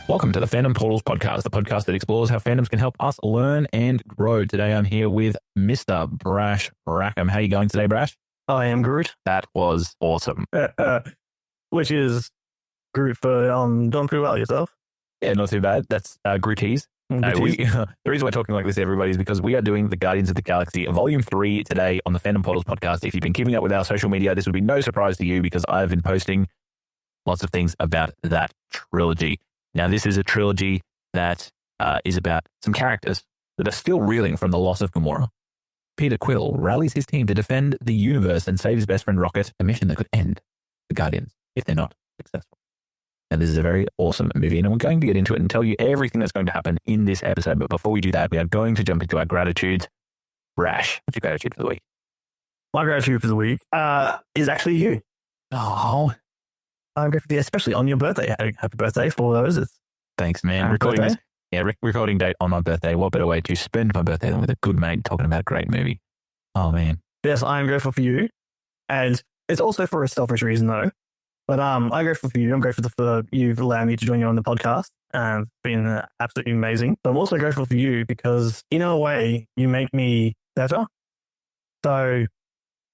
Welcome to the Fandom Portals podcast, the podcast that explores how fandoms can help us learn and grow. Today I'm here with Mr. Brash Rackham. How are you going today, Brash? I am Groot. That was awesome. Which is Groot for doing pretty well yourself. Yeah, not too bad. That's Grooties. The reason we're talking like this, everybody, is because we are doing the Guardians of the Galaxy Volume 3 today on the Fandom Portals podcast. If you've been keeping up with our social media, this would be no surprise to you because I've been posting lots of things about that trilogy. Now, this is a trilogy that is about some characters that are still reeling from the loss of Gamora. Peter Quill rallies his team to defend the universe and save his best friend Rocket, a mission that could end the Guardians if they're not successful. Now, this is a very awesome movie, and we're going to get into it and tell you everything that's going to happen in this episode. But before we do that, we are going to jump into our gratitudes. Brash, what's your gratitude for the week? My gratitude for the week is actually you. Oh, I'm grateful for you, especially on your birthday. Happy birthday for those. Thanks, man. Recording date on my birthday. What better way to spend my birthday than with a good mate talking about a great movie? Oh, man. Yes, I'm grateful for you. And it's also for a selfish reason, though. But I'm grateful for you. I'm grateful for you allowing me to join you on the podcast. It's been absolutely amazing. But I'm also grateful for you because, in a way, you make me better. So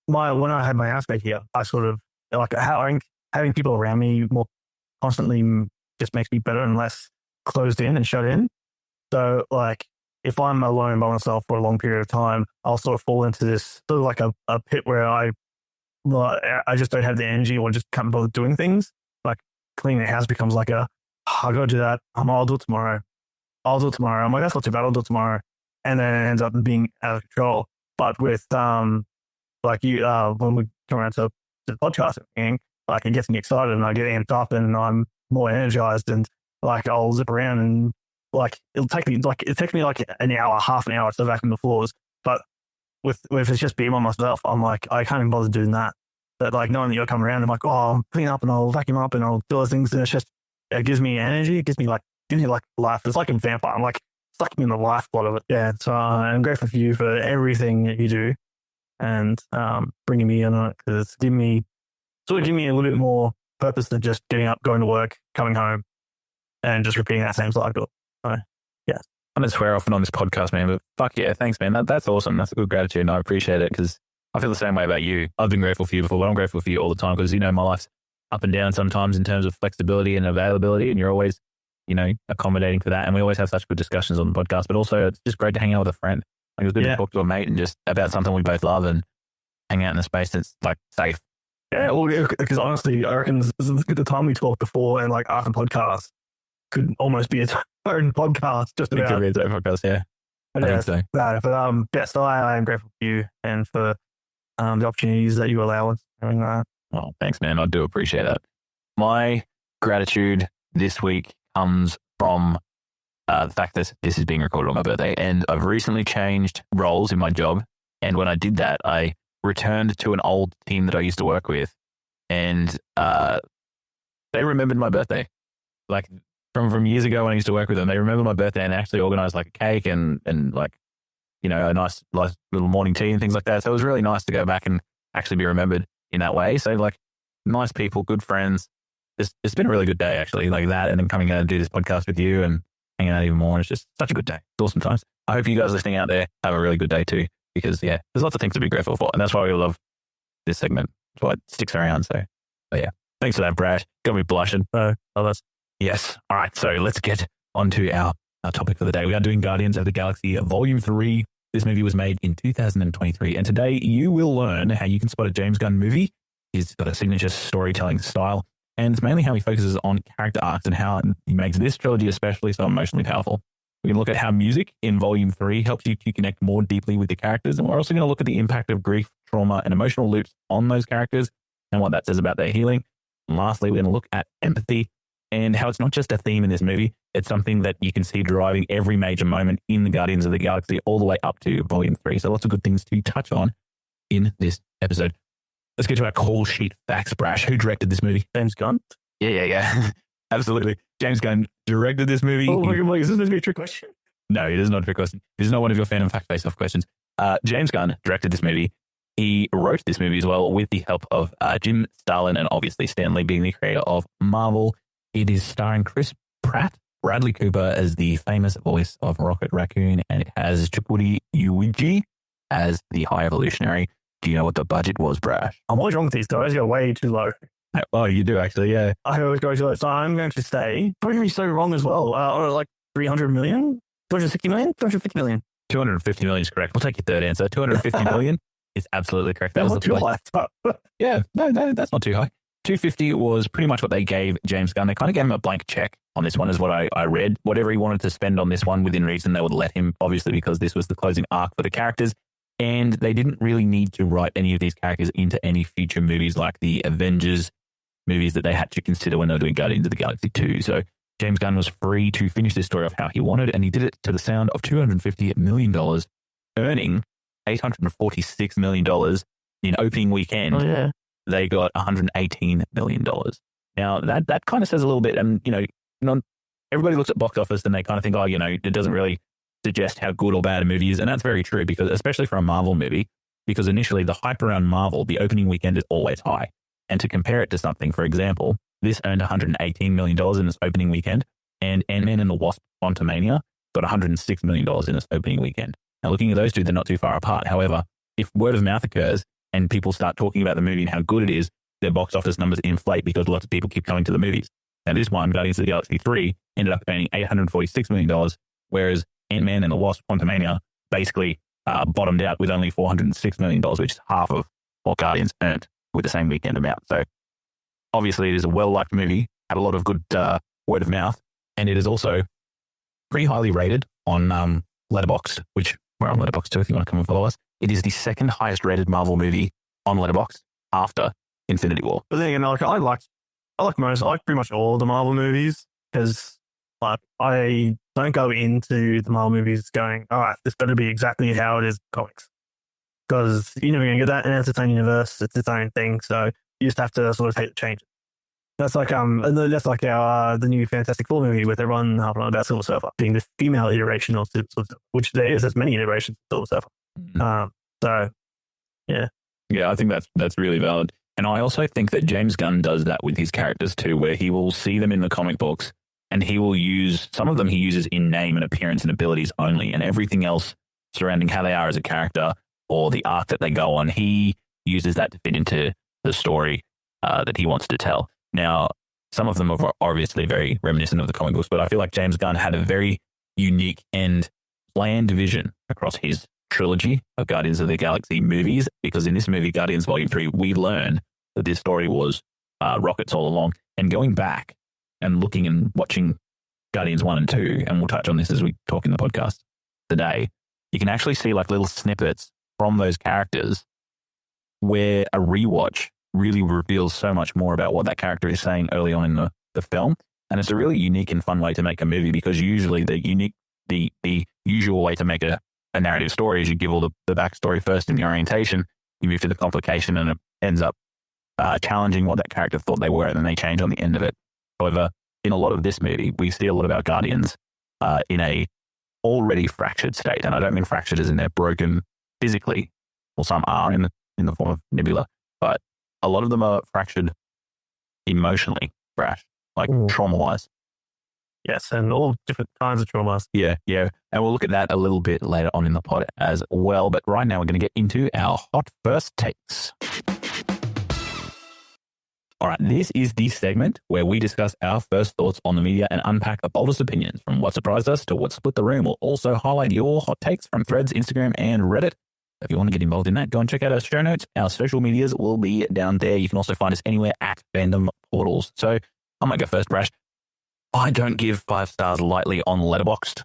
when I had my housemate here, I sort of, like, having people around me more constantly just makes me better and less closed in and shut in. So, like, if I'm alone by myself for a long period of time, I'll sort of fall into this sort of like a pit where I just don't have the energy or just can't bother doing things. Like, cleaning the house becomes like I gotta do that. I'll do it tomorrow. I'm like, that's not too bad. I'll do it tomorrow. And then it ends up being out of control. But with, like you, when we come around to the podcast, like, it gets me excited and I get amped up and I'm more energized and, like, I'll zip around and, like, it takes me like an hour, half an hour to vacuum the floors. But with it's just being by myself, I'm like, I can't even bother doing that. But, like, knowing that you'll come around, I'm like, oh, I'll clean up and I'll vacuum up and I'll do those things. And it gives me energy. It gives me like life. It's like a vampire. I'm like sucking in the lifeblood of it. Yeah. So I'm grateful for you for everything that you do and bringing me in on it because it's giving me a little bit more purpose than just getting up, going to work, coming home, and just repeating that same cycle. So, yeah. I'm going to swear often on this podcast, man, but fuck yeah, thanks, man. That's awesome. That's a good gratitude, and I appreciate it because I feel the same way about you. I've been grateful for you before, but I'm grateful for you all the time because, my life's up and down sometimes in terms of flexibility and availability, and you're always, accommodating for that. And we always have such good discussions on the podcast, but also it's just great to hang out with a friend. Like, it was good to talk to a mate and just about something we both love and hang out in a space that's, like, safe. Yeah, well, because honestly, I reckon the time we talked before and, like, after podcast could almost be its own podcast. Just about. It could be its own podcast, yeah. I think so. But so I am grateful for you and for the opportunities that you allow us doing that. Oh, thanks, man. I do appreciate that. My gratitude this week comes from the fact that this is being recorded on my birthday, and I've recently changed roles in my job. And when I did that, I returned to an old team that I used to work with, and they remembered my birthday. Like, from years ago when I used to work with them, they remember my birthday and actually organized, like, a cake and like, a nice little morning tea and things like that. So it was really nice to go back and actually be remembered in that way. So, like, nice people, good friends. It's been a really good day, actually, like that. And then coming out and do this podcast with you and hanging out even more. And it's just such a good day. It's awesome times. I hope you guys listening out there have a really good day too, because, yeah, there's lots of things to be grateful for. And that's why we love this segment. That's why it sticks around. So, yeah, thanks for that, Brad. Got me blushing. Yes. All right. So let's get on to our topic for the day. We are doing Guardians of the Galaxy Volume 3. This movie was made in 2023. And today you will learn how you can spot a James Gunn movie. He's got a signature storytelling style. And it's mainly how he focuses on character arcs and how he makes this trilogy especially so emotionally powerful. We can look at how music in Volume 3 helps you to connect more deeply with the characters. And we're also going to look at the impact of grief, trauma, and emotional loops on those characters and what that says about their healing. And lastly, we're going to look at empathy and how it's not just a theme in this movie. It's something that you can see driving every major moment in the Guardians of the Galaxy all the way up to Volume 3. So lots of good things to touch on in this episode. Let's get to our call sheet facts, Brash. Who directed this movie? James Gunn? Yeah. Absolutely. James Gunn directed this movie. Oh, is this going to be a trick question? No, it is not a trick question. This is not one of your fandom fact face-off questions. James Gunn directed this movie. He wrote this movie as well with the help of Jim Starlin and obviously Stan Lee being the creator of Marvel. It is starring Chris Pratt Bradley Cooper as the famous voice of Rocket Raccoon, and it has Chukwudi Iwuji as the High Evolutionary. Do you know what the budget was, Brash? I'm always wrong with these guys. You're way too low. Oh, you do actually, yeah. I always go too low. So I'm going to say, probably be so wrong as well. Like 300 million? 260 million? 250 million? 250 million is correct. We'll take your third answer. 250 million is absolutely correct. That was the play. Yeah, no, that's not too high. 250 was pretty much what they gave James Gunn. They kind of gave him a blank check on this one, is what I read. Whatever he wanted to spend on this one within reason, they would let him, obviously, because this was the closing arc for the characters. And they didn't really need to write any of these characters into any future movies like the Avengers movies that they had to consider when they were doing Guardians of the Galaxy 2. So James Gunn was free to finish this story off how he wanted, and he did it to the sound of $250 million, earning $846 million in opening weekend. Oh, yeah. They got $118 million. Now, that kind of says a little bit, and, everybody looks at box office and they kind of think, it doesn't really suggest how good or bad a movie is. And that's very true, because especially for a Marvel movie, because initially the hype around Marvel, the opening weekend is always high. And to compare it to something, for example, this earned $118 million in its opening weekend, and Ant-Man and the Wasp: Quantumania got $106 million in its opening weekend. Now, looking at those two, they're not too far apart. However, if word of mouth occurs and people start talking about the movie and how good it is, their box office numbers inflate because lots of people keep coming to the movies. Now, this one, Guardians of the Galaxy 3, ended up earning $846 million, whereas Ant-Man and the Wasp: Quantumania basically bottomed out with only $406 million, which is half of what Guardians earned with the same weekend amount. So obviously it is a well-liked movie, had a lot of good word of mouth, and it is also pretty highly rated on Letterboxd, which we're on Letterboxd too if you want to come and follow us. It is the second highest rated Marvel movie on Letterboxd after Infinity War. But then again, I like pretty much all the Marvel movies, because I don't go into the Marvel movies going, all right, this better be exactly how it is in comics, because you're never going to get that, and it's its own universe, it's its own thing. So you just have to sort of take the changes. That's like our the new Fantastic Four movie with everyone harping on about Silver Surfer being the female iteration of Silver Surfer, which there is. There's many iterations of Silver Surfer. So yeah, I think that's really valid. And I also think that James Gunn does that with his characters too, where he will see them in the comic books and he will use some of them. He uses in name and appearance and abilities only, and everything else surrounding how they are as a character or the arc that they go on, he uses that to fit into the story that he wants to tell. Now, some of them are obviously very reminiscent of the comic books, but I feel like James Gunn had a very unique and planned vision across his trilogy of Guardians of the Galaxy movies, because in this movie, Guardians Volume 3, we learn that this story was rockets all along. And going back and looking and watching Guardians 1 and 2, and we'll touch on this as we talk in the podcast today, you can actually see like little snippets from those characters where a rewatch really reveals so much more about what that character is saying early on in the film. And it's a really unique and fun way to make a movie, because usually the usual way to make a narrative story is you give all the backstory first in the orientation, you move to the complication, and it ends up challenging what that character thought they were, and then they change on the end of it. However, in a lot of this movie, we see a lot about Guardians in a already fractured state. And I don't mean fractured as in they're broken physically, or some are in the form of Nebula, but a lot of them are fractured emotionally, like trauma-wise. Yes, and all different kinds of traumas. Yeah. And we'll look at that a little bit later on in the pod as well. But right now we're going to get into our hot first takes. All right, this is the segment where we discuss our first thoughts on the media and unpack the boldest opinions, from what surprised us to what split the room. We'll also highlight your hot takes from Threads, Instagram, and Reddit. If you want to get involved in that, go and check out our show notes. Our social medias will be down there. You can also find us anywhere at Fandom Portals. So I might go first, Brash. I don't give 5 stars lightly on Letterboxd,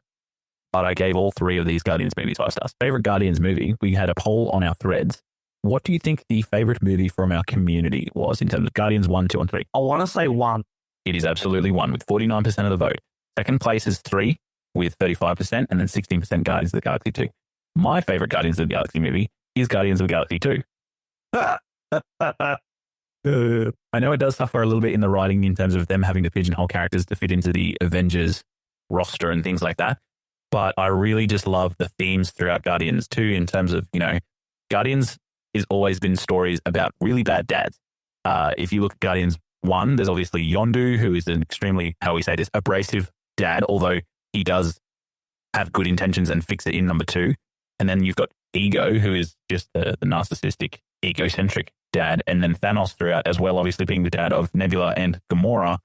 but I gave all 3 of these Guardians movies 5 stars. Favorite Guardians movie, we had a poll on our Threads. What do you think the favorite movie from our community was in terms of Guardians 1, 2, and 3? I want to say 1. It is absolutely 1 with 49% of the vote. Second place is 3 with 35%, and then 16% Guardians of the Galaxy 2. My favorite Guardians of the Galaxy movie is Guardians of the Galaxy 2. I know it does suffer a little bit in the writing in terms of them having to pigeonhole characters to fit into the Avengers roster and things like that. But I really just love the themes throughout Guardians 2 in terms of, Guardians has always been stories about really bad dads. If you look at Guardians 1, there's obviously Yondu, who is an extremely, abrasive dad, although he does have good intentions and fix it in number 2. And then you've got Ego, who is just the narcissistic, egocentric dad. And then Thanos throughout as well, obviously being the dad of Nebula and Gamora.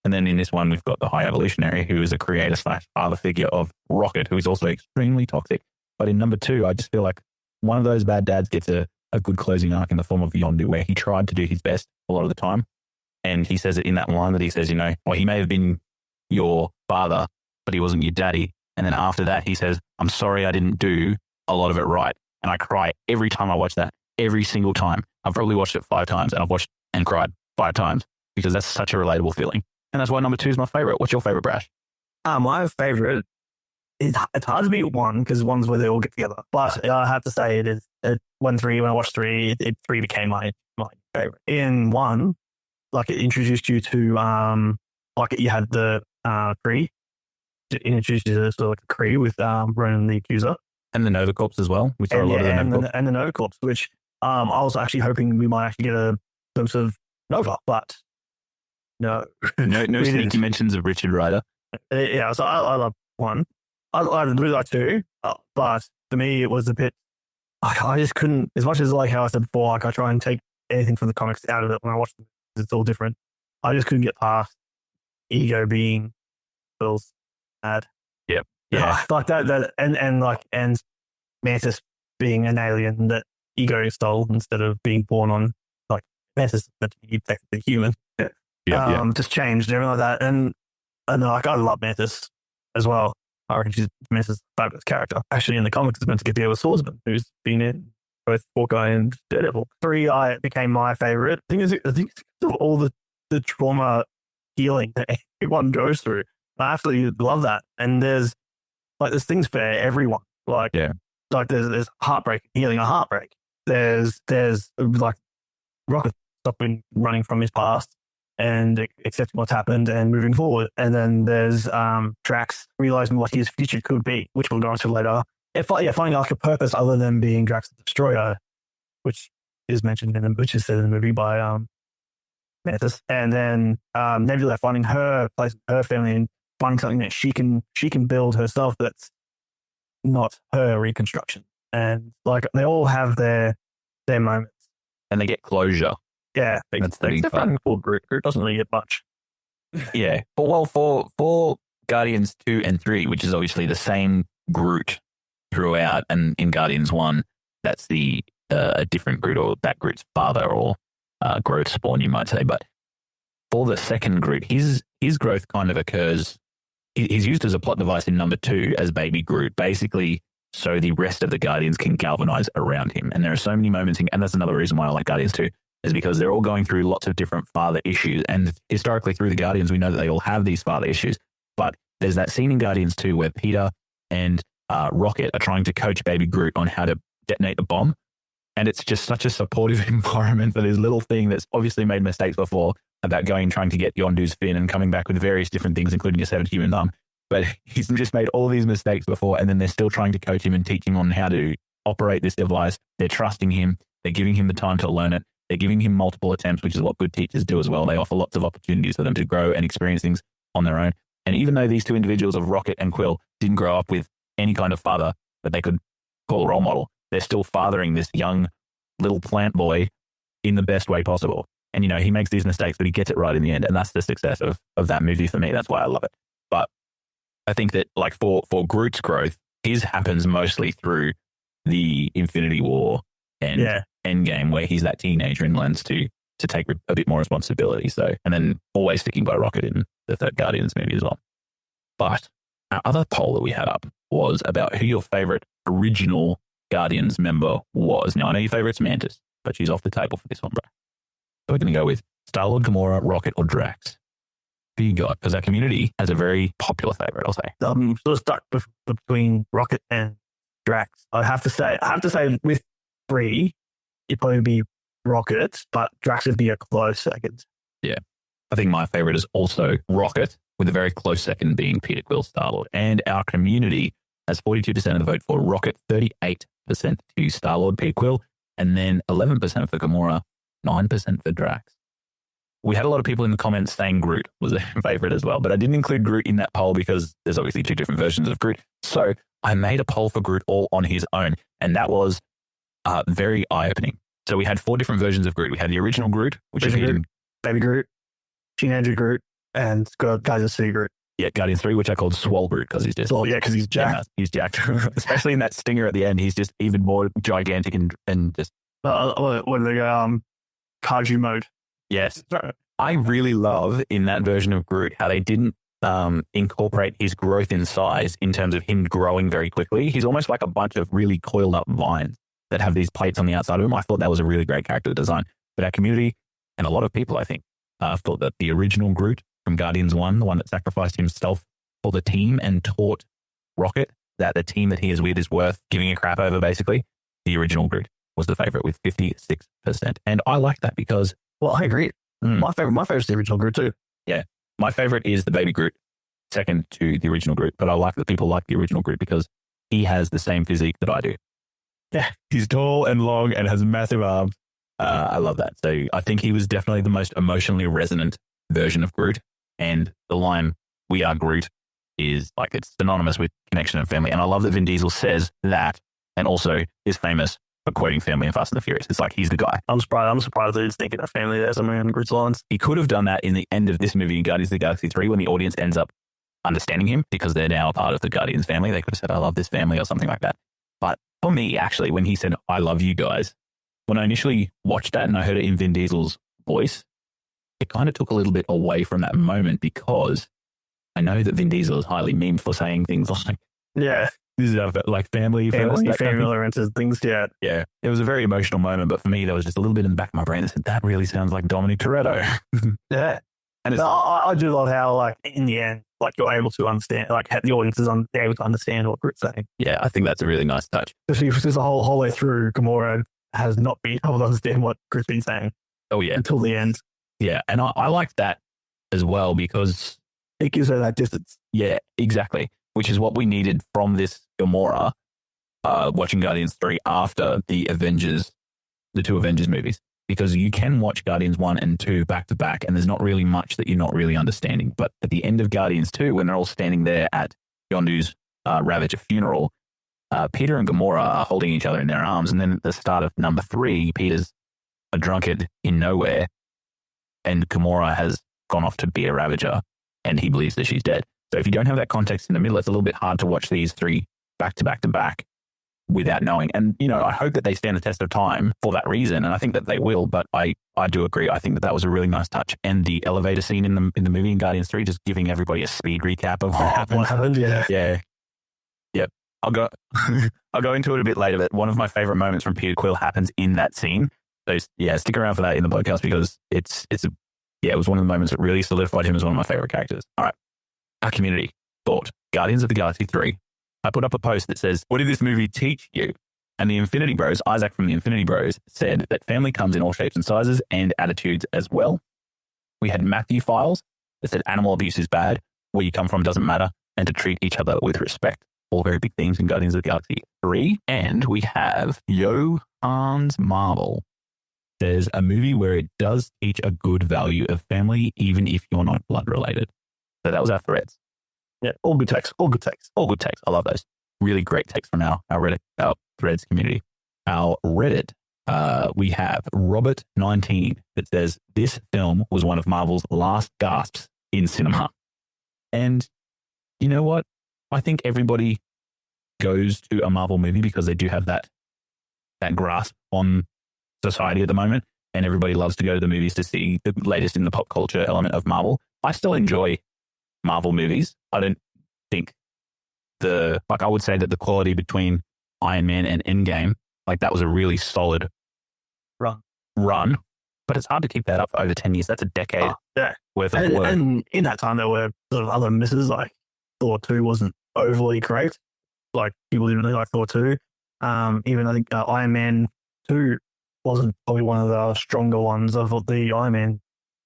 And then in this one, we've got the High Evolutionary, who is a creator / father figure of Rocket, who is also extremely toxic. But in number 2, I just feel like one of those bad dads gets a good closing arc in the form of Yondu, where he tried to do his best a lot of the time. And he says it in that line that he says, he may have been your father, but he wasn't your daddy. And then after that, he says, I'm sorry I didn't do a lot of it right. And I cry every time I watch that, every single time. I've probably watched it 5 times, and I've watched and cried 5 times because that's such a relatable feeling. And that's why number 2 is my favorite. What's your favorite, Brash? My favorite, it's hard to beat 1 because 1's where they all get together. But I have to say it is 1, 3. When I watched 3, 3 became my favorite. In 1, like it introduced you to, you had the Kree. It introduced you to sort of like the Kree with Ronan the Accuser. And the Nova Corps as well. We saw a lot of the Nova Corps. And the Nova Corps, which I was actually hoping we might actually get a glimpse of Nova, but no. no sneaky mentions of Richard Rider. Yeah, so I love 1. I really like 2, but for me it was a bit, I just couldn't, as much as like how I said before, like I try and take anything from the comics out of it when I watch them, it's all different. I just couldn't get past Ego being Bill's dad. Yep. Yeah. Like that and Mantis being an alien that Ego stole instead of being born on, like Mantis meant to be technically human. Yeah. Just changed and everything like that. And like I love Mantis as well. I reckon she's Mantis' fabulous character. Actually, in the comics, it's meant to be a swordsman who's been in both Hawkeye and Daredevil. 3 became my favorite. I think it's all the trauma healing that everyone goes through. I absolutely love that. And there's things for everyone. Like there's heartbreak, healing a heartbreak. There's like Rocket stopping running from his past and accepting what's happened and moving forward. And then there's Drax realizing what his future could be, which we'll go into later. Finding like a purpose other than being Drax the Destroyer, which is mentioned which is said in the movie by Mantis. And then Nebula finding her place, her family, and finding something that she can build herself that's not her reconstruction. And like they all have their moments. And they get closure. Yeah. That's the big part. Groot doesn't really get much. Yeah. But for Guardians 2 and 3, which is obviously the same Groot throughout, and in Guardians 1, that's the different Groot, or that Groot's father, or growth spawn, you might say. But for the second Groot, his growth kind of occurs. He's used as a plot device in number 2 as baby Groot, basically, so the rest of the Guardians can galvanize around him. And there are so many moments, and that's another reason why I like Guardians 2, is because they're all going through lots of different father issues. And historically, through the Guardians, we know that they all have these father issues. But there's that scene in Guardians 2 where Peter and Rocket are trying to coach baby Groot on how to detonate the bomb. And it's just such a supportive environment for this little thing that's obviously made mistakes before, about trying to get Yondu's fin and coming back with various different things, including a 7th human arm. But he's just made all these mistakes before, and then they're still trying to coach him and teach him on how to operate this device. They're trusting him. They're giving him the time to learn it. They're giving him multiple attempts, which is what good teachers do as well. They offer lots of opportunities for them to grow and experience things on their own. And even though these 2 individuals of Rocket and Quill didn't grow up with any kind of father that they could call a role model, they're still fathering this young little plant boy in the best way possible. And, he makes these mistakes, but he gets it right in the end. And that's the success of that movie for me. That's why I love it. But I think that, like, for Groot's growth, his happens mostly through the Infinity War and Endgame, where he's that teenager and learns to take a bit more responsibility. So, and then always sticking by Rocket in the third Guardians movie as well. But our other poll that we had up was about who your favorite original Guardians member was. Now, I know your favorite's Mantis, but she's off the table for this one, bro. So we're going to go with Star-Lord, Gamora, Rocket, or Drax. Who you got? Because our community has a very popular favorite, I'll say. I'm sort of stuck between Rocket and Drax. I have to say with 3, it'd probably be Rocket, but Drax would be a close second. Yeah. I think my favorite is also Rocket, with a very close second being Peter Quill, Star-Lord. And our community has 42% of the vote for Rocket, 38% to Star-Lord, Peter Quill, and then 11% for Gamora, 9% for Drax. we had a lot of people in the comments saying Groot was their favorite as well, but I didn't include Groot in that poll because there's obviously 2 different versions of Groot. So I made a poll for Groot all on his own, and that was very eye-opening. So we had 4 different versions of Groot. We had the original Groot, which is Groot, Baby Groot, Teenager Groot, and Guardians of the City Groot. Yeah, Guardians 3, which I called Swole Groot because he's just... Well, yeah, because he's jacked. Yeah, he's jacked. Especially in that stinger at the end, he's just even more gigantic and just... what do they go? Kaiju mode. Yes. I really love in that version of Groot how they didn't incorporate his growth in size in terms of him growing very quickly. He's almost like a bunch of really coiled up vines that have these plates on the outside of him. I thought that was a really great character design. But our community and a lot of people, I think, thought that the original Groot from Guardians 1, the one that sacrificed himself for the team and taught Rocket that the team that he is with is worth giving a crap over, basically. The original Groot was the favorite with 56%. And I like that because... Well, I agree. My favorite is the original Groot too. Yeah. My favorite is the baby Groot, second to the original Groot. But I like that people like the original Groot because he has the same physique that I do. Yeah. He's tall and long and has massive arms. I love that. So I think he was definitely the most emotionally resonant version of Groot. And the line, "We are Groot," is like, it's synonymous with connection and family. And I love that Vin Diesel says that and also is famous for quoting family in Fast and the Furious. It's like, he's the guy. I'm surprised they didn't think of that family there somewhere in Groot's lines. He could have done that in the end of this movie, Guardians of the Galaxy 3, when the audience ends up understanding him because they're now a part of the Guardians family. They could have said, "I love this family," or something like that. But for me, actually, when he said, "I love you guys," when I initially watched that and I heard it in Vin Diesel's voice, it kind of took a little bit away from that moment because I know that Vin Diesel is highly memed for saying things like, "Yeah, this is our, like, family oriented things." Yeah. Yeah. It was a very emotional moment, but for me, there was just a little bit in the back of my brain that said, that really sounds like Dominic Toretto. Yeah. And it's, I do love how, like, in the end, like, you're able to understand, like, the audience is able to understand what Groot's saying. Yeah, I think that's a really nice touch. Especially because the whole way through, Gamora has not been able to understand what Groot's been saying. Oh, yeah. Until the end. Yeah. And I like that as well because it gives her that distance. Yeah, exactly. Which is what we needed from this Gamora watching Guardians 3 after the two Avengers movies. Because you can watch Guardians 1 and 2 back to back, and there's not really much that you're not really understanding. But at the end of Guardians 2, when they're all standing there at Yondu's Ravager funeral, Peter and Gamora are holding each other in their arms. And then at the start of number 3, Peter's a drunkard in nowhere, and Gamora has gone off to be a Ravager, and he believes that she's dead. So if you don't have that context in the middle, it's a little bit hard to watch these 3 back to back to back without knowing. And, you know, I hope that they stand the test of time for that reason. And I think that they will, but I do agree. I think that was a really nice touch. And the elevator scene in the movie in Guardians 3, just giving everybody a speed recap of what happened. What happened, yeah. Yeah. Yep. I'll go into it a bit later, but one of my favorite moments from Peter Quill happens in that scene. So yeah, stick around for that in the podcast because it was one of the moments that really solidified him as one of my favorite characters. All right. Our community thought Guardians of the Galaxy 3. I put up a post that says, "What did this movie teach you?" And the Infinity Bros, Isaac from the Infinity Bros, said that family comes in all shapes and sizes and attitudes as well. We had Matthew Files that said animal abuse is bad, where you come from doesn't matter, and to treat each other with respect. All very big themes in Guardians of the Galaxy 3. And we have Johannes Marvel. There's a movie where it does teach a good value of family, even if you're not blood related. So that was our threads. Yeah, all good takes. All good takes. I love those. Really great takes from our Reddit, our threads community. Our Reddit, we have Robert19 that says, "This film was one of Marvel's last gasps in cinema." And you know what? I think everybody goes to a Marvel movie because they do have that grasp on society at the moment. And everybody loves to go to the movies to see the latest in the pop culture element of Marvel. I still enjoy Marvel movies. I don't think I would say that the quality between Iron Man and Endgame, like that was a really solid run, but it's hard to keep that up for over 10 years. That's a decade worth of work. And in that time, there were sort of other misses, like Thor 2 wasn't overly great. Like people didn't really like Thor 2. Even I think Iron Man 2 wasn't probably one of the stronger ones of the Iron Man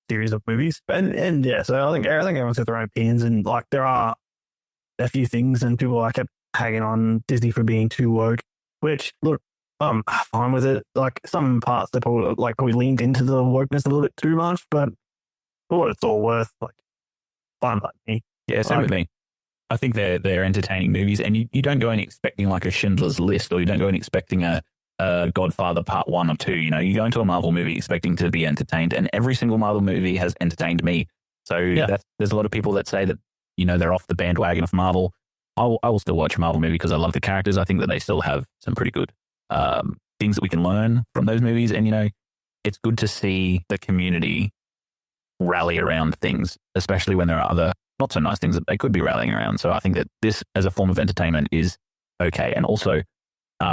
series of movies. And yeah, so I think everyone's got their own opinions, and like there are a few things, and people kept hanging on Disney for being too woke, which look, I'm fine with it. Like some parts they probably leaned into the wokeness a little bit too much, but for what it's all worth, like, fine by me. Yeah, same with me. I think they're entertaining movies, and you don't go in expecting like a Schindler's List, or you don't go in expecting a Godfather Part 1 or 2. You know, you go into a Marvel movie expecting to be entertained, and every single Marvel movie has entertained me. So there's a lot of people that say that, you know, they're off the bandwagon of Marvel. I will still watch a Marvel movie because I love the characters. I think that they still have some pretty good things that we can learn from those movies. And, you know, it's good to see the community rally around things, especially when there are other not so nice things that they could be rallying around. So I think that this as a form of entertainment is okay. And also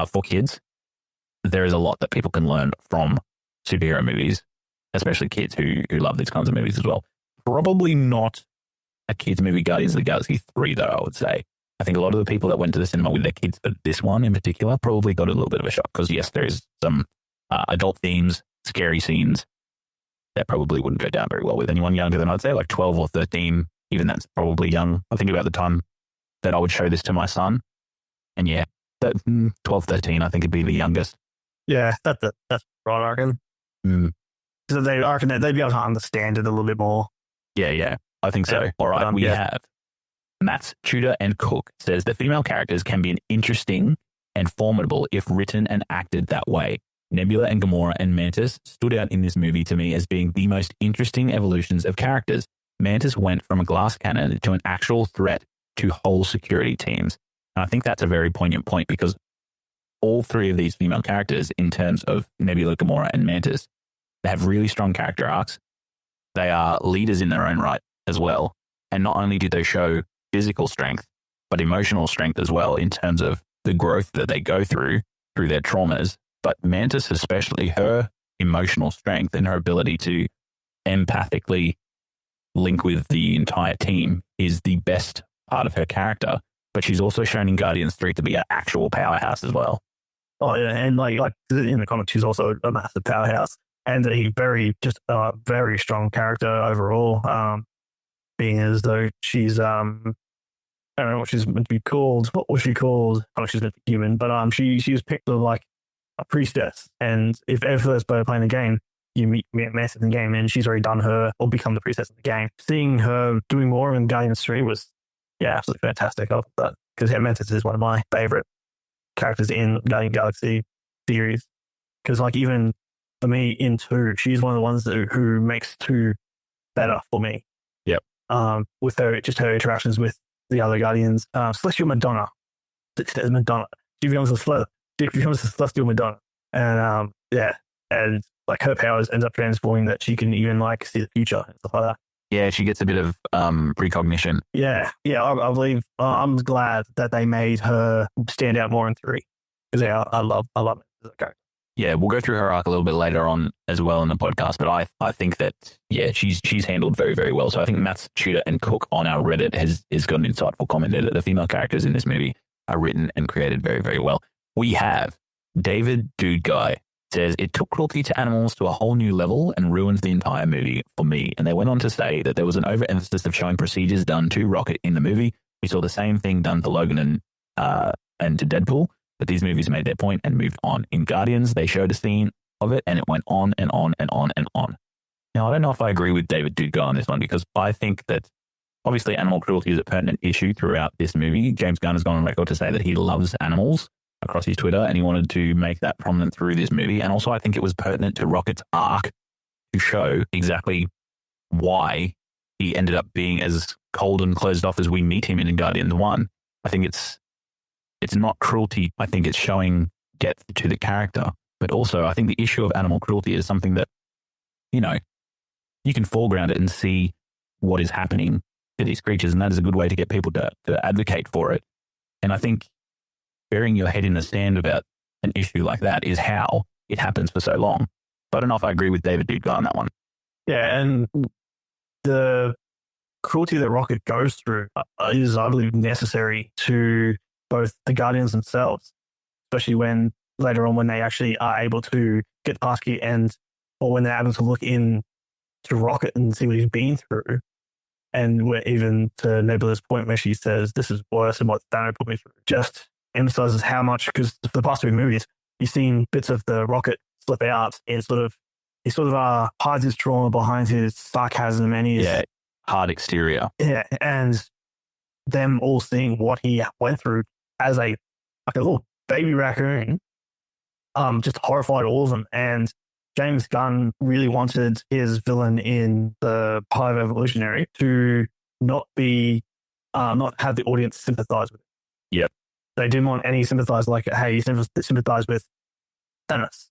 for kids, there is a lot that people can learn from superhero movies, especially kids who love these kinds of movies as well. Probably not a kids movie Guardians of the Galaxy 3, though, I would say. I think a lot of the people that went to the cinema with their kids for this one in particular probably got a little bit of a shock because, yes, there's some adult themes, scary scenes that probably wouldn't go down very well with anyone younger than, I'd say, like 12 or 13. Even that's probably young. I think about the time that I would show this to my son. And yeah, 12, 13, I think it'd be the youngest. Yeah, that's right, I reckon. So I reckon that they'd be able to understand it a little bit more. Yeah, I think so. All right, we have Matt Tudor and Cook says that female characters can be interesting and formidable if written and acted that way. Nebula and Gamora and Mantis stood out in this movie to me as being the most interesting evolutions of characters. Mantis went from a glass cannon to an actual threat to whole security teams. And I think that's a very poignant point because all three of these female characters, in terms of Nebula, Gamora, and Mantis, they have really strong character arcs. They are leaders in their own right as well. And not only do they show physical strength, but emotional strength as well in terms of the growth that they go through their traumas. But Mantis, especially, her emotional strength and her ability to empathically link with the entire team is the best part of her character. But she's also shown in Guardians 3 to be an actual powerhouse as well. Oh, yeah. And like in the comics, she's also a massive powerhouse and a very strong character overall. Being as though she's, I don't know what she's meant to be called. What was she called? I don't know, she's meant to be human, but she was picked as like a priestess. And if ever first player playing the game, you meet Mantis in the game, and she's already done her or become the priestess in the game. Seeing her doing more in Guardians 3 was, absolutely fantastic. I love that because Mantis is one of my favorite characters in Guardian Galaxy series. Because like even for me in 2, she's one of the ones who makes 2 better for me. Yep. With her interactions with the other Guardians, Celestial Madonna. Madonna. She becomes a Celestial Madonna, and and like her powers ends up transforming that she can even like see the future and stuff like that. Yeah, she gets a bit of precognition. Yeah, I believe. I'm glad that they made her stand out more in 3 because I love it as a character. Yeah, we'll go through her arc a little bit later on as well in the podcast, but I think that she's handled very, very well. So I think Matt Tudor and Cook on our Reddit has got an insightful comment that the female characters in this movie are written and created very, very well. We have David Dude Guy says it took cruelty to animals to a whole new level and ruined the entire movie for me. And they went on to say that there was an overemphasis of showing procedures done to Rocket in the movie. We saw the same thing done to Logan and to Deadpool, but these movies made their point and moved on. In Guardians, they showed a scene of it and it went on and on and on and on. Now, I don't know if I agree with David Dude Guy on this one because I think that obviously animal cruelty is a pertinent issue throughout this movie. James Gunn has gone on record to say that he loves animals across his Twitter, and he wanted to make that prominent through this movie. And also I think it was pertinent to Rocket's arc to show exactly why he ended up being as cold and closed off as we meet him in Guardians 1. I think it's not cruelty. I think it's showing depth to the character. But also I think the issue of animal cruelty is something that, you know, you can foreground it and see what is happening to these creatures. And that is a good way to get people to advocate for it. And I think burying your head in the sand about an issue like that is how it happens for so long. But I don't know if I agree with David Dude Guy on that one. Yeah, and the cruelty that Rocket goes through is, I believe, necessary to both the Guardians themselves, especially when later on when they actually are able to get past it or when they're able to look in to Rocket and see what he's been through. And even to Nebula's point where she says, this is worse than what Thanos put me through. Just emphasizes how much, because for the past 2 movies, you've seen bits of the Rocket slip out in sort of he sort of hides his trauma behind his sarcasm and his hard exterior. Yeah, and them all seeing what he went through as a little baby raccoon, just horrified all of them. And James Gunn really wanted his villain in the High Evolutionary to not have the audience sympathize with it. Yep. They didn't want any sympathize, like, hey, you sympathize with Thanos.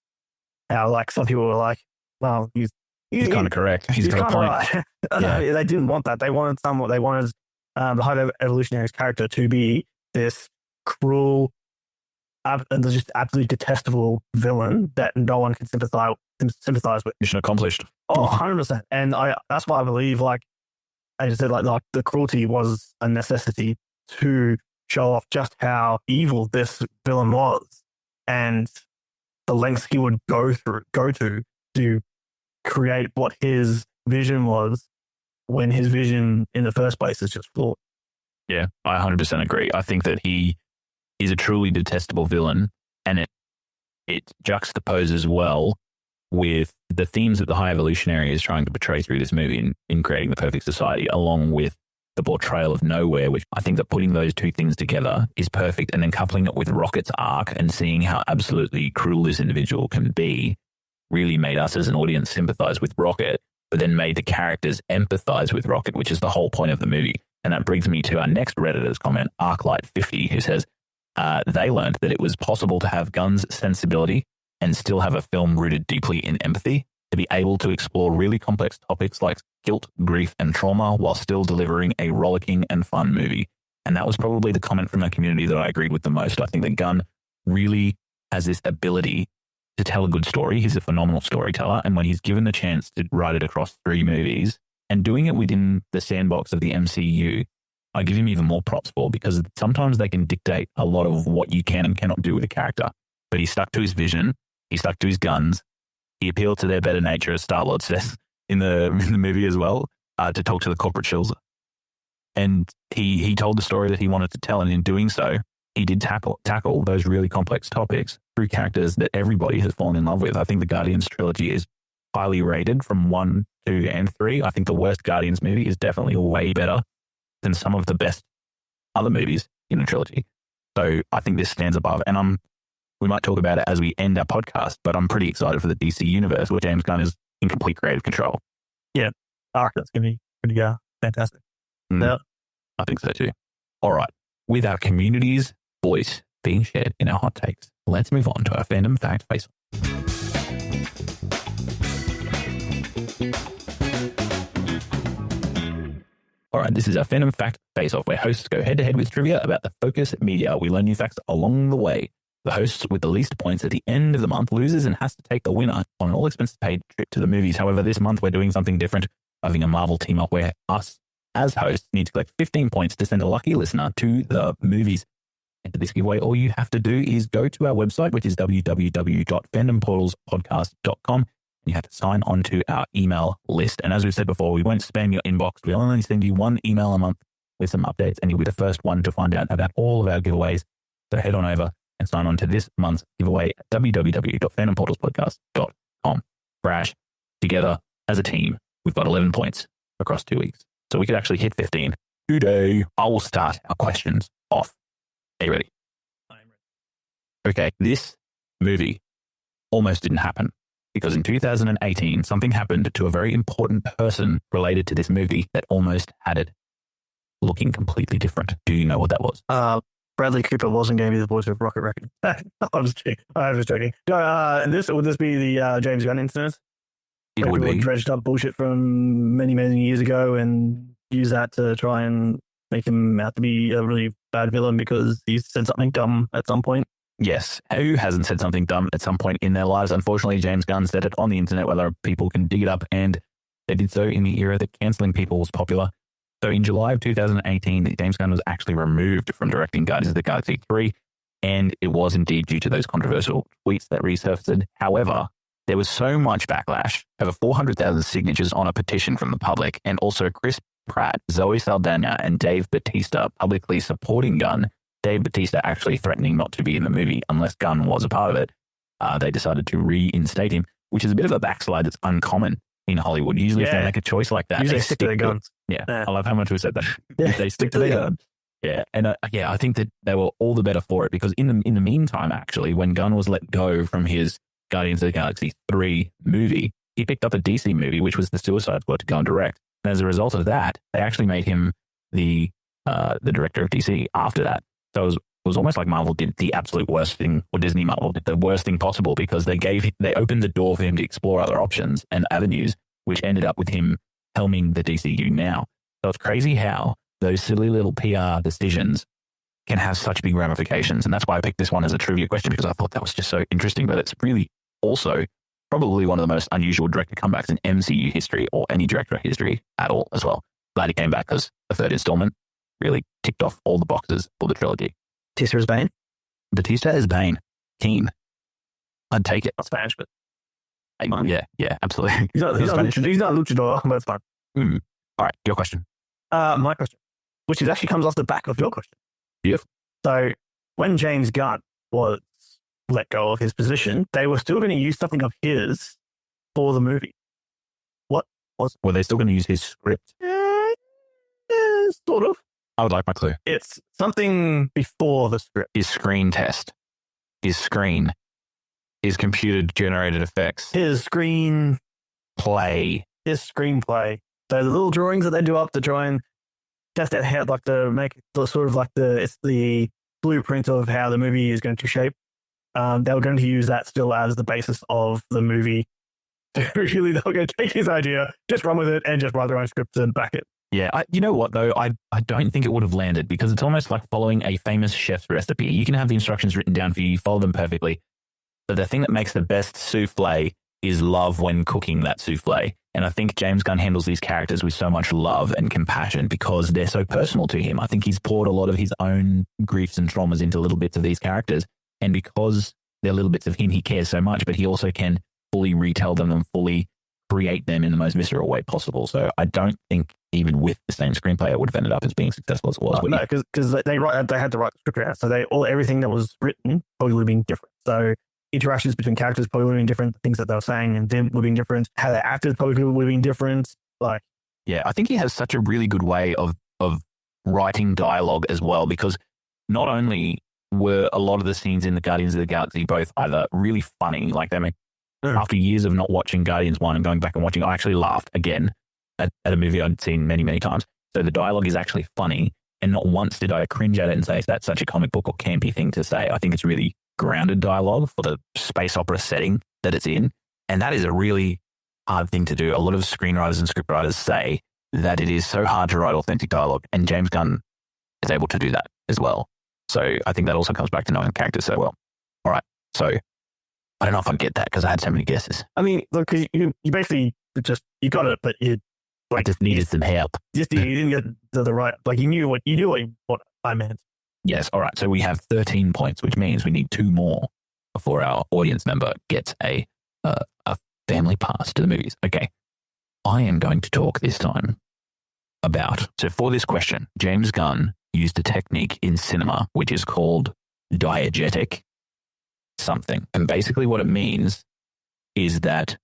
How, like, some people were like, well, he's kind of correct. He's got a point. Right. Yeah. They didn't want that. They wanted the High Evolutionary's character to be this cruel and just absolutely detestable villain that no one can sympathize with. Mission accomplished. Oh, 100%. And that's why I believe, like I just said, like the cruelty was a necessity to show off just how evil this villain was and the lengths he would go to create what his vision was when his vision in the first place is just flawed. Yeah, I 100% agree. I think that he is a truly detestable villain, and it juxtaposes well with the themes that the High Evolutionary is trying to portray through this movie in creating the perfect society, along with the portrayal of Nowhere, which I think that putting those two things together is perfect, and then coupling it with Rocket's arc and seeing how absolutely cruel this individual can be really made us as an audience sympathize with Rocket, but then made the characters empathize with Rocket, which is the whole point of the movie. And that brings me to our next Redditor's comment, Arclight50, who says, they learned that it was possible to have Gunn's sensibility and still have a film rooted deeply in empathy, to be able to explore really complex topics like guilt, grief, and trauma while still delivering a rollicking and fun movie. And that was probably the comment from our community that I agreed with the most. I think that Gunn really has this ability to tell a good story. He's a phenomenal storyteller. And when he's given the chance to write it across 3 movies and doing it within the sandbox of the MCU, I give him even more props for, because sometimes they can dictate a lot of what you can and cannot do with a character. But he stuck to his vision. He stuck to his guns. He appealed to their better nature, as Star-Lord says in the movie as well, to talk to the corporate shills. And he told the story that he wanted to tell. And in doing so, he did tackle those really complex topics through characters that everybody has fallen in love with. I think the Guardians trilogy is highly rated from 1, 2, and 3. I think the worst Guardians movie is definitely way better than some of the best other movies in the trilogy. So I think this stands above. And we might talk about it as we end our podcast, but I'm pretty excited for the DC universe where James Gunn is in complete creative control. Yeah, that's going to be pretty fantastic. Yeah. I think so too. All right. With our community's voice being shared in our hot takes, let's move on to our fandom fact face-off. All right, this is our fandom fact face-off, where hosts go head-to-head with trivia about the focus media. We learn new facts along the way. The host with the least points at the end of the month loses and has to take the winner on an all-expenses-paid trip to the movies. However, this month we're doing something different, having a Marvel team-up where us, as hosts, need to collect 15 points to send a lucky listener to the movies. And for this giveaway, all you have to do is go to our website, which is www.fandomportalspodcast.com, and you have to sign on to our email list. And as we've said before, we won't spam your inbox. We'll only send you 1 email a month with some updates, and you'll be the first one to find out about all of our giveaways. So head on over and sign on to this month's giveaway at www.fandomportalspodcast.com. Brash, together as a team, we've got 11 points across 2 weeks. So we could actually hit 15 today. I will start our questions off. Are you ready? I'm ready. Okay, this movie almost didn't happen because in 2018, something happened to a very important person related to this movie that almost had it looking completely different. Do you know what that was? Bradley Cooper wasn't going to be the voice of Rocket Raccoon. I'm just joking. Would this be the James Gunn incident? It would be. Dredged up bullshit from many, many years ago and use that to try and make him out to be a really bad villain because he said something dumb at some point. Yes. Who hasn't said something dumb at some point in their lives? Unfortunately, James Gunn said it on the internet where people can dig it up, and they did so in the era that cancelling people was popular. So in July of 2018, James Gunn was actually removed from directing Guardians of the Galaxy 3, and it was indeed due to those controversial tweets that resurfaced. However, there was so much backlash, over 400,000 signatures on a petition from the public, and also Chris Pratt, Zoe Saldana, and Dave Bautista publicly supporting Gunn. Dave Bautista actually threatening not to be in the movie unless Gunn was a part of it. They decided to reinstate him. which is a bit of a backslide that's uncommon in Hollywood. Usually if they make a choice like that, usually they stick to their guns. Yeah. I love how much we said that. Yeah. They stick to their guns. Yeah. And I think that they were all the better for it, because in the meantime, actually, when Gunn was let go from his Guardians of the Galaxy 3 movie, he picked up a DC movie, which was The Suicide Squad, to go and direct. And as a result of that, they actually made him the director of DC after that. So it was almost like Marvel did the absolute worst thing, or Disney Marvel did the worst thing possible, because they opened the door for him to explore other options and avenues, which ended up with him helming the DCU now. So it's crazy how those silly little PR decisions can have such big ramifications. And that's why I picked this one as a trivia question, because I thought that was just so interesting. But it's really also probably one of the most unusual director comebacks in MCU history, or any director history at all as well. Glad he came back, because the third installment really ticked off all the boxes for the trilogy. Batista as Bane? Batista as Bane. Keen. I'd take it. Not Spanish, but... Yeah, absolutely. He's not a luchador, but it's fine. All right, your question. My question, which actually comes off the back of your question. Beautiful. So when James Gunn was let go of his position, they were still going to use something of his for the movie. What was it? Were they still going to use his script? Sort of. I would like my clue. It's something before the script. His screen test. His screen. His computer-generated effects. His screen... Play. His screenplay. So the little drawings that they do up to try and test out how, like, to make the sort of like it's the blueprint of how the movie is going to shape. They were going to use that still as the basis of the movie. Really, they were going to take his idea, just run with it, and just write their own script and back it. Yeah, you know what, though? I don't think it would have landed, because it's almost like following a famous chef's recipe. You can have the instructions written down for you, follow them perfectly. But the thing that makes the best souffle is love when cooking that souffle. And I think James Gunn handles these characters with so much love and compassion because they're so personal to him. I think he's poured a lot of his own griefs and traumas into little bits of these characters. And because they're little bits of him, he cares so much, but he also can fully retell them and fully create them in the most visceral way possible. So I don't think even with the same screenplay, it would have ended up as being successful as it was. No, because they had to write the script out. So everything that was written probably would have been different. So interactions between characters probably would have been different. Things that they were saying and did would have been different. How they acted probably would have been different. Yeah, I think he has such a really good way of writing dialogue as well, because not only were a lot of the scenes in the Guardians of the Galaxy both either really funny, like they make after years of not watching Guardians 1 and going back and watching, I actually laughed again at a movie I'd seen many, many times. So the dialogue is actually funny, and not once did I cringe at it and say that's such a comic book or campy thing to say. I think it's really grounded dialogue for the space opera setting that it's in, and that is a really hard thing to do. A lot of screenwriters and scriptwriters say that it is so hard to write authentic dialogue, and James Gunn is able to do that as well. So I think that also comes back to knowing characters so well. All right, so I don't know if I get that because I had so many guesses. I mean, look, you basically you got it, but you just needed some help. You didn't get to the right. You knew what I meant. Yes. All right. So we have 13 points, which means we need 2 more before our audience member gets a family pass to the movies. Okay. I am going to talk this time about. So for this question, James Gunn used a technique in cinema which is called diegetic something. And basically what it means is that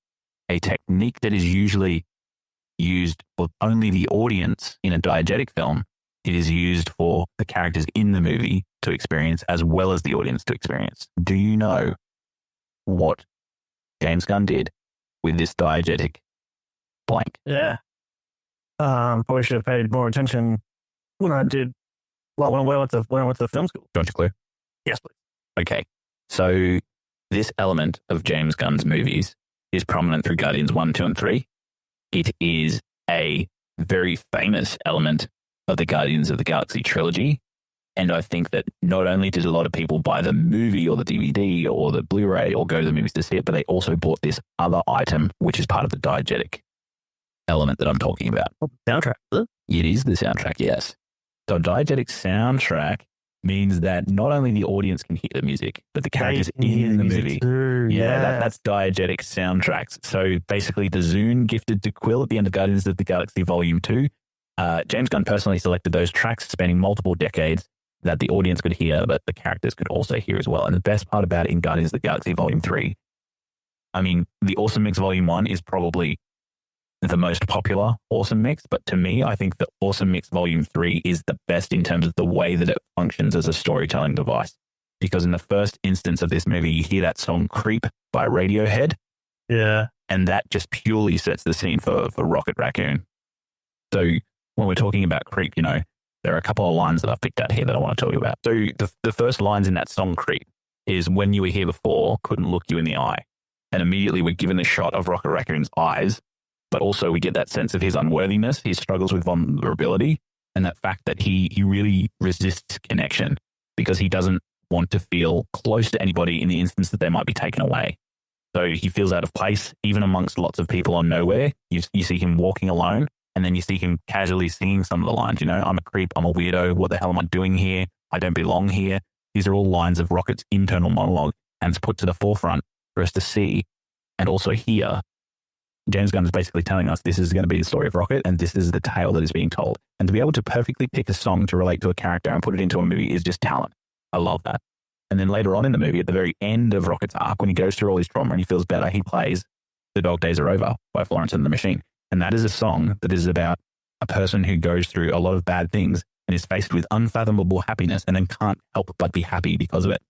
a technique that is usually used for only the audience in a diegetic film, it is used for the characters in the movie to experience as well as the audience to experience. Do you know what James Gunn did with this diegetic blank? Yeah. Probably should have paid more attention when I did. Well, when I went to film school. Do you want a clue? Yes, please. Okay. So this element of James Gunn's movies is prominent through Guardians 1, 2, and 3. It is a very famous element of the Guardians of the Galaxy trilogy. And I think that not only did a lot of people buy the movie or the DVD or the Blu-ray or go to the movies to see it, but they also bought this other item, which is part of the diegetic element that I'm talking about. Soundtrack. It is the soundtrack, yes. So diegetic soundtrack means that not only the audience can hear the music, but the characters in the movie. Yeah, that's diegetic soundtracks. So basically the Zune gifted to Quill at the end of Guardians of the Galaxy Volume 2. James Gunn personally selected those tracks spanning multiple decades that the audience could hear, but the characters could also hear as well. And the best part about it in Guardians of the Galaxy Volume 3 I mean, the Awesome Mix Volume 1 is probably the most popular Awesome Mix, but to me, I think the Awesome Mix Volume 3 is the best in terms of the way that it functions as a storytelling device. Because in the first instance of this movie, you hear that song Creep by Radiohead. Yeah. And that just purely sets the scene for Rocket Raccoon. So when we're talking about Creep, you know, there are a couple of lines that I've picked out here that I want to tell you about. So the first lines in that song Creep is, when you were here before, couldn't look you in the eye. And immediately we're given a shot of Rocket Raccoon's eyes, but also we get that sense of his unworthiness, his struggles with vulnerability, and that fact that he really resists connection because he doesn't want to feel close to anybody in the instance that they might be taken away. So he feels out of place, even amongst lots of people on Nowhere. You see him walking alone, and then you see him casually singing some of the lines, you know, I'm a creep, I'm a weirdo, what the hell am I doing here? I don't belong here. These are all lines of Rocket's internal monologue, and it's put to the forefront for us to see and also hear. James Gunn is basically telling us this is going to be the story of Rocket, and this is the tale that is being told. And to be able to perfectly pick a song to relate to a character and put it into a movie is just talent. I love that. And then later on in the movie, at the very end of Rocket's arc, when he goes through all his trauma and he feels better, he plays The Dog Days Are Over by Florence and the Machine. And that is a song that is about a person who goes through a lot of bad things and is faced with unfathomable happiness and then can't help but be happy because of it.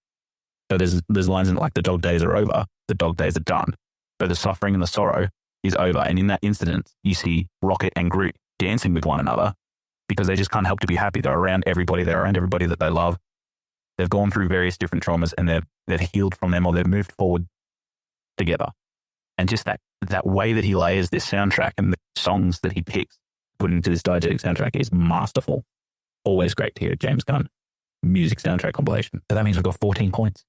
So there's lines in it like, the dog days are over, the dog days are done. So the suffering and the sorrow is over. And in that incident, you see Rocket and Groot dancing with one another because they just can't help to be happy. They're around everybody. They're around everybody that they love. They've gone through various different traumas and they've healed from them, or they've moved forward together. And just that way that he layers this soundtrack and the songs that he picks, put into this diegetic soundtrack, is masterful. Always great to hear James Gunn music soundtrack compilation. So that means we've got 14 points,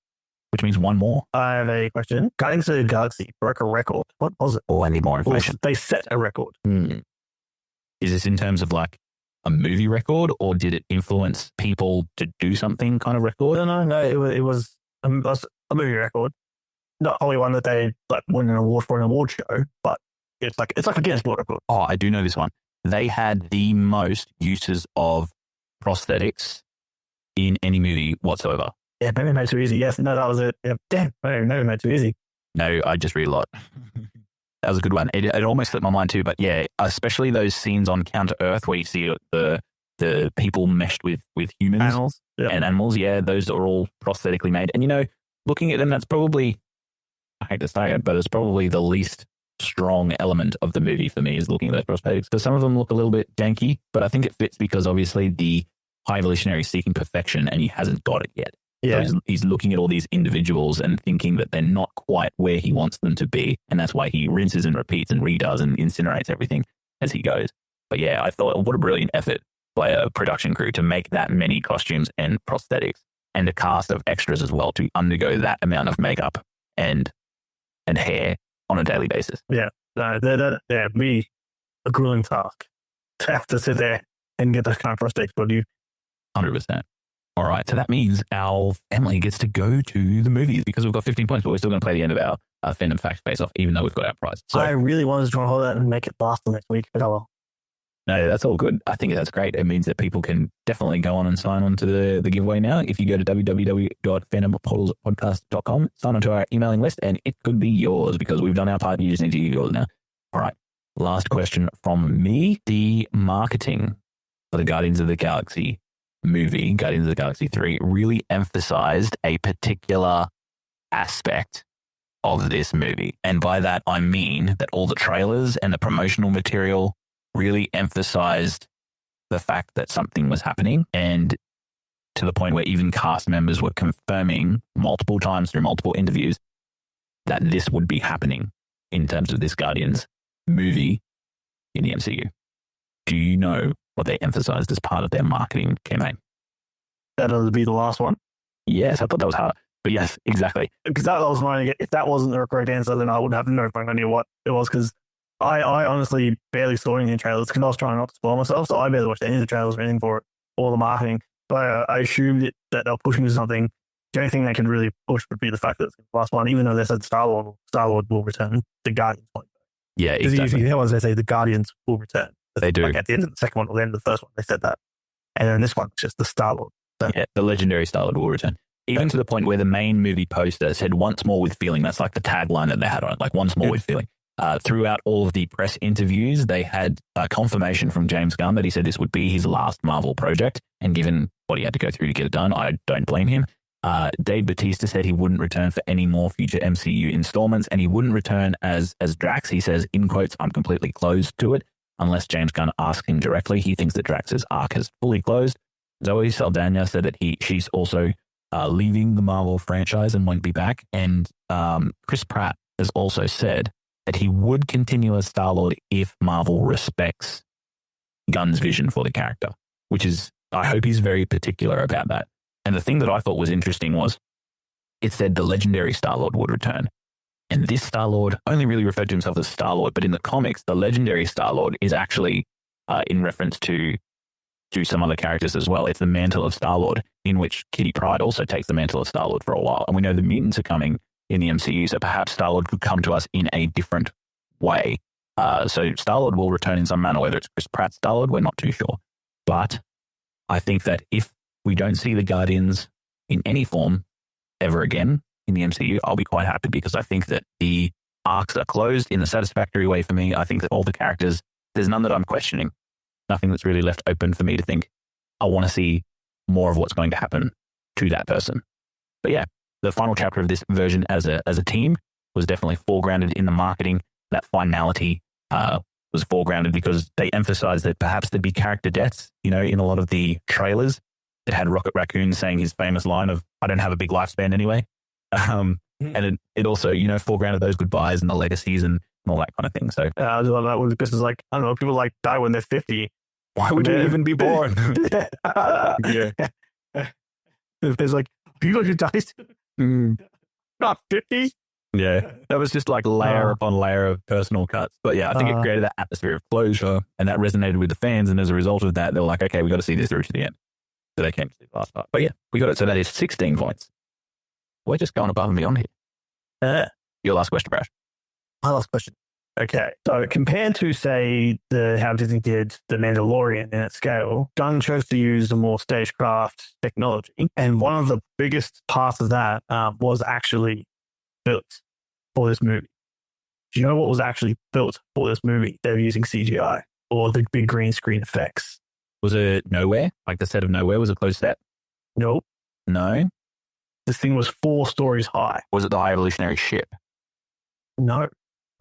which means one more. I have a question. Guardians of the Galaxy broke a record. What was it? Oh, I need more information. They set a record. Is this in terms of like a movie record, or did it influence people to do something kind of record? No. It was a movie record. Not only one that they like won an award for an award show, but it's like a Guinness World Record. Oh, I do know this one. They had the most uses of prosthetics in any movie whatsoever. Yeah, maybe made too easy. Yes, no, that was it. Yeah, damn, maybe made too easy. No, I just read a lot. That was a good one. It almost slipped my mind too, but yeah, especially those scenes on Counter Earth where you see the people meshed with humans and animals. Yeah, those are all prosthetically made. And you know, looking at them, that's probably, I hate to say it, but it's probably the least strong element of the movie for me, is looking at those prosthetics, because some of them look a little bit janky, but I think it fits because obviously the High Evolutionary is seeking perfection and he hasn't got it yet. Yeah. So he's looking at all these individuals and thinking that they're not quite where he wants them to be. And that's why he rinses and repeats and redoes and incinerates everything as he goes. But yeah, I thought, what a brilliant effort by a production crew to make that many costumes and prosthetics, and a cast of extras as well to undergo that amount of makeup and hair on a daily basis. Yeah, no, that'd be a grueling task to have to sit there and get those kind of prosthetics for you. 100%. All right, so that means our family gets to go to the movies because we've got 15 points, but we're still going to play the end of our fandom fact face-off, even though we've got our prize. So, I really wanted to try and hold that and make it last the next week, but oh well. No, that's all good. I think that's great. It means that people can definitely go on and sign on to the giveaway now. If you go to www.fandompodcast.com, sign on to our emailing list, and it could be yours because we've done our part. You just need to give yours now. All right, last question from me. The marketing for the Guardians of the Galaxy movie, Guardians of the Galaxy 3, really emphasized a particular aspect of this movie. And by that, I mean that all the trailers and the promotional material really emphasized the fact that something was happening, and to the point where even cast members were confirming multiple times through multiple interviews that this would be happening in terms of this Guardians movie in the MCU. Do you know what they emphasized as part of their marketing campaign? That'll be the last one. Yes, I thought that was hard. But yes, exactly. Because that was my, if that wasn't the correct answer, then I would have no idea what it was, because I honestly barely saw any trailers because I was trying not to spoil myself, so I barely watched any of the trailers or anything for it, or the marketing. But I assumed that they're pushing to something. The only thing they can really push would be the fact that it's the last one, even though they said Star-Lord will return. The Guardians won't. Yeah, exactly. Because usually the ones they say the Guardians will return. They do. Like at the end of the second one or the end of the first one, they said that. And then this one, it's just the Star-Lord. So, yeah, the legendary Star-Lord will return. Even to the point where the main movie poster said "once more with feeling." That's like the tagline that they had on it, like "once more with feeling." Throughout all of the press interviews, they had confirmation from James Gunn that he said this would be his last Marvel project. And given what he had to go through to get it done, I don't blame him. Dave Bautista said he wouldn't return for any more future MCU installments, and he wouldn't return as Drax. He says, in quotes, "I'm completely closed to it," unless James Gunn asks him directly. He thinks that Drax's arc has fully closed. Zoe Saldana said that she's also leaving the Marvel franchise and won't be back. And Chris Pratt has also said that he would continue as Star-Lord if Marvel respects Gunn's vision for the character, which is, I hope he's very particular about that. And the thing that I thought was interesting was it said the legendary Star-Lord would return. And this Star-Lord only really referred to himself as Star-Lord, but in the comics, the legendary Star-Lord is actually in reference to some other characters as well. It's the mantle of Star-Lord, in which Kitty Pryde also takes the mantle of Star-Lord for a while. And we know the mutants are coming in the MCU, so perhaps Star-Lord could come to us in a different way. So Star-Lord will return in some manner, whether it's Chris Pratt's Star-Lord, we're not too sure. But I think that if we don't see the Guardians in any form ever again in the MCU, I'll be quite happy, because I think that the arcs are closed in a satisfactory way for me. I think that all the characters, there's none that I'm questioning. Nothing that's really left open for me to think, I want to see more of what's going to happen to that person. But yeah, the final chapter of this version as a team was definitely foregrounded in the marketing. That finality was foregrounded because they emphasized that perhaps there'd be character deaths, in a lot of the trailers. It had Rocket Raccoon saying his famous line of, "I don't have a big lifespan anyway." And it also, foregrounded those goodbyes and the legacies and all that kind of thing. So I love that because it's like, I don't know, people like die when they're 50. Why would you even be born? Yeah. There's like, you got your dice? Not 50? Yeah. That was just like layer upon layer of personal cuts. But yeah, I think it created that atmosphere of closure, and that resonated with the fans. And as a result of that, they were like, okay, we got to see this through to the end. So they came to the last part. But yeah, we got it. So that is 16 points. We're just going above and beyond here. Your last question, Brash. My last question. Okay. So compared to, say, how Disney did The Mandalorian in its scale, Gunn chose to use a more stagecraft technology. And one of the biggest parts of that was actually built for this movie. Do you know what was actually built for this movie? They were using CGI or the big green screen effects. Was it Nowhere? Like the set of Nowhere was a closed set? Nope. No? This thing was 4 stories high. Was it the High Evolutionary ship? No.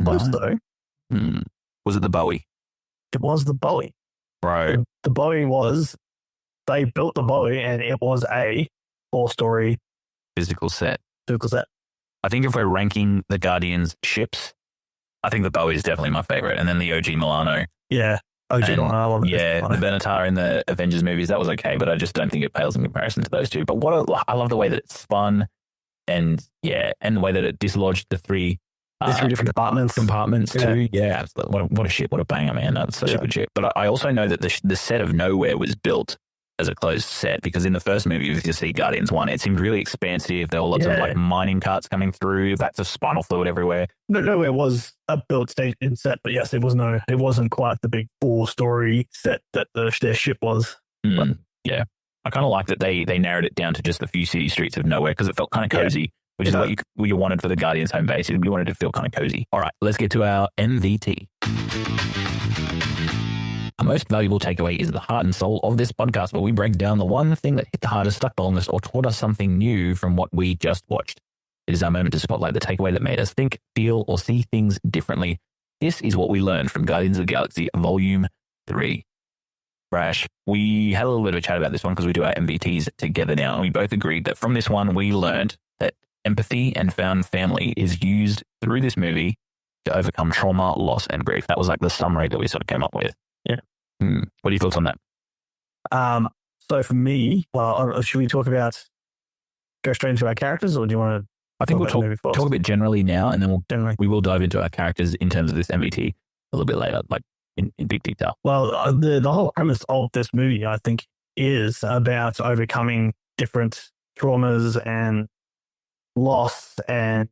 Close though. Was it the Bowie? It was the Bowie. Bro. The Bowie was, they built the Bowie and it was a 4-story physical set. I think if we're ranking the Guardians ships, I think the Bowie is definitely my favorite. And then the OG Milano. Yeah. OG Milano. I love it. Yeah. The Benatar in the Avengers movies, that was okay, but I just don't think it pales in comparison to those two. But I love the way that it spun and the way that it dislodged the 3 different compartments too. Yeah, absolutely. What a ship. What a banger, man. That's such a good ship. But I also know that the set of Nowhere was built as a closed set, because in the first movie, if you see Guardians 1, it seemed really expansive. There were lots of like mining carts coming through, bats of spinal fluid everywhere. Nowhere was a built stage in set, but yes, it wasn't quite the big 4-story set that their ship was. But, yeah. I kind of like that they narrowed it down to just the few city streets of Nowhere, because it felt kind of cozy. Which is what you wanted for the Guardians home base. You wanted to feel kind of cozy. All right, let's get to our MVT. Our most valuable takeaway is the heart and soul of this podcast, where we break down the one thing that hit the hardest, stuck the longest, or taught us something new from what we just watched. It is our moment to spotlight the takeaway that made us think, feel, or see things differently. This is what we learned from Guardians of the Galaxy Volume 3. Brash, we had a little bit of a chat about this one because we do our MVTs together now, and we both agreed that from this one we learned that empathy and found family is used through this movie to overcome trauma, loss, and grief. That was like the summary that we sort of came up with. Yeah. What are your thoughts on that? So for me, should we go straight into our characters, or do you want to? I think we'll talk a bit generally now, and then we will dive into our characters in terms of this MVT a little bit later, like in big detail. Well, the whole premise of this movie, I think, is about overcoming different traumas and loss and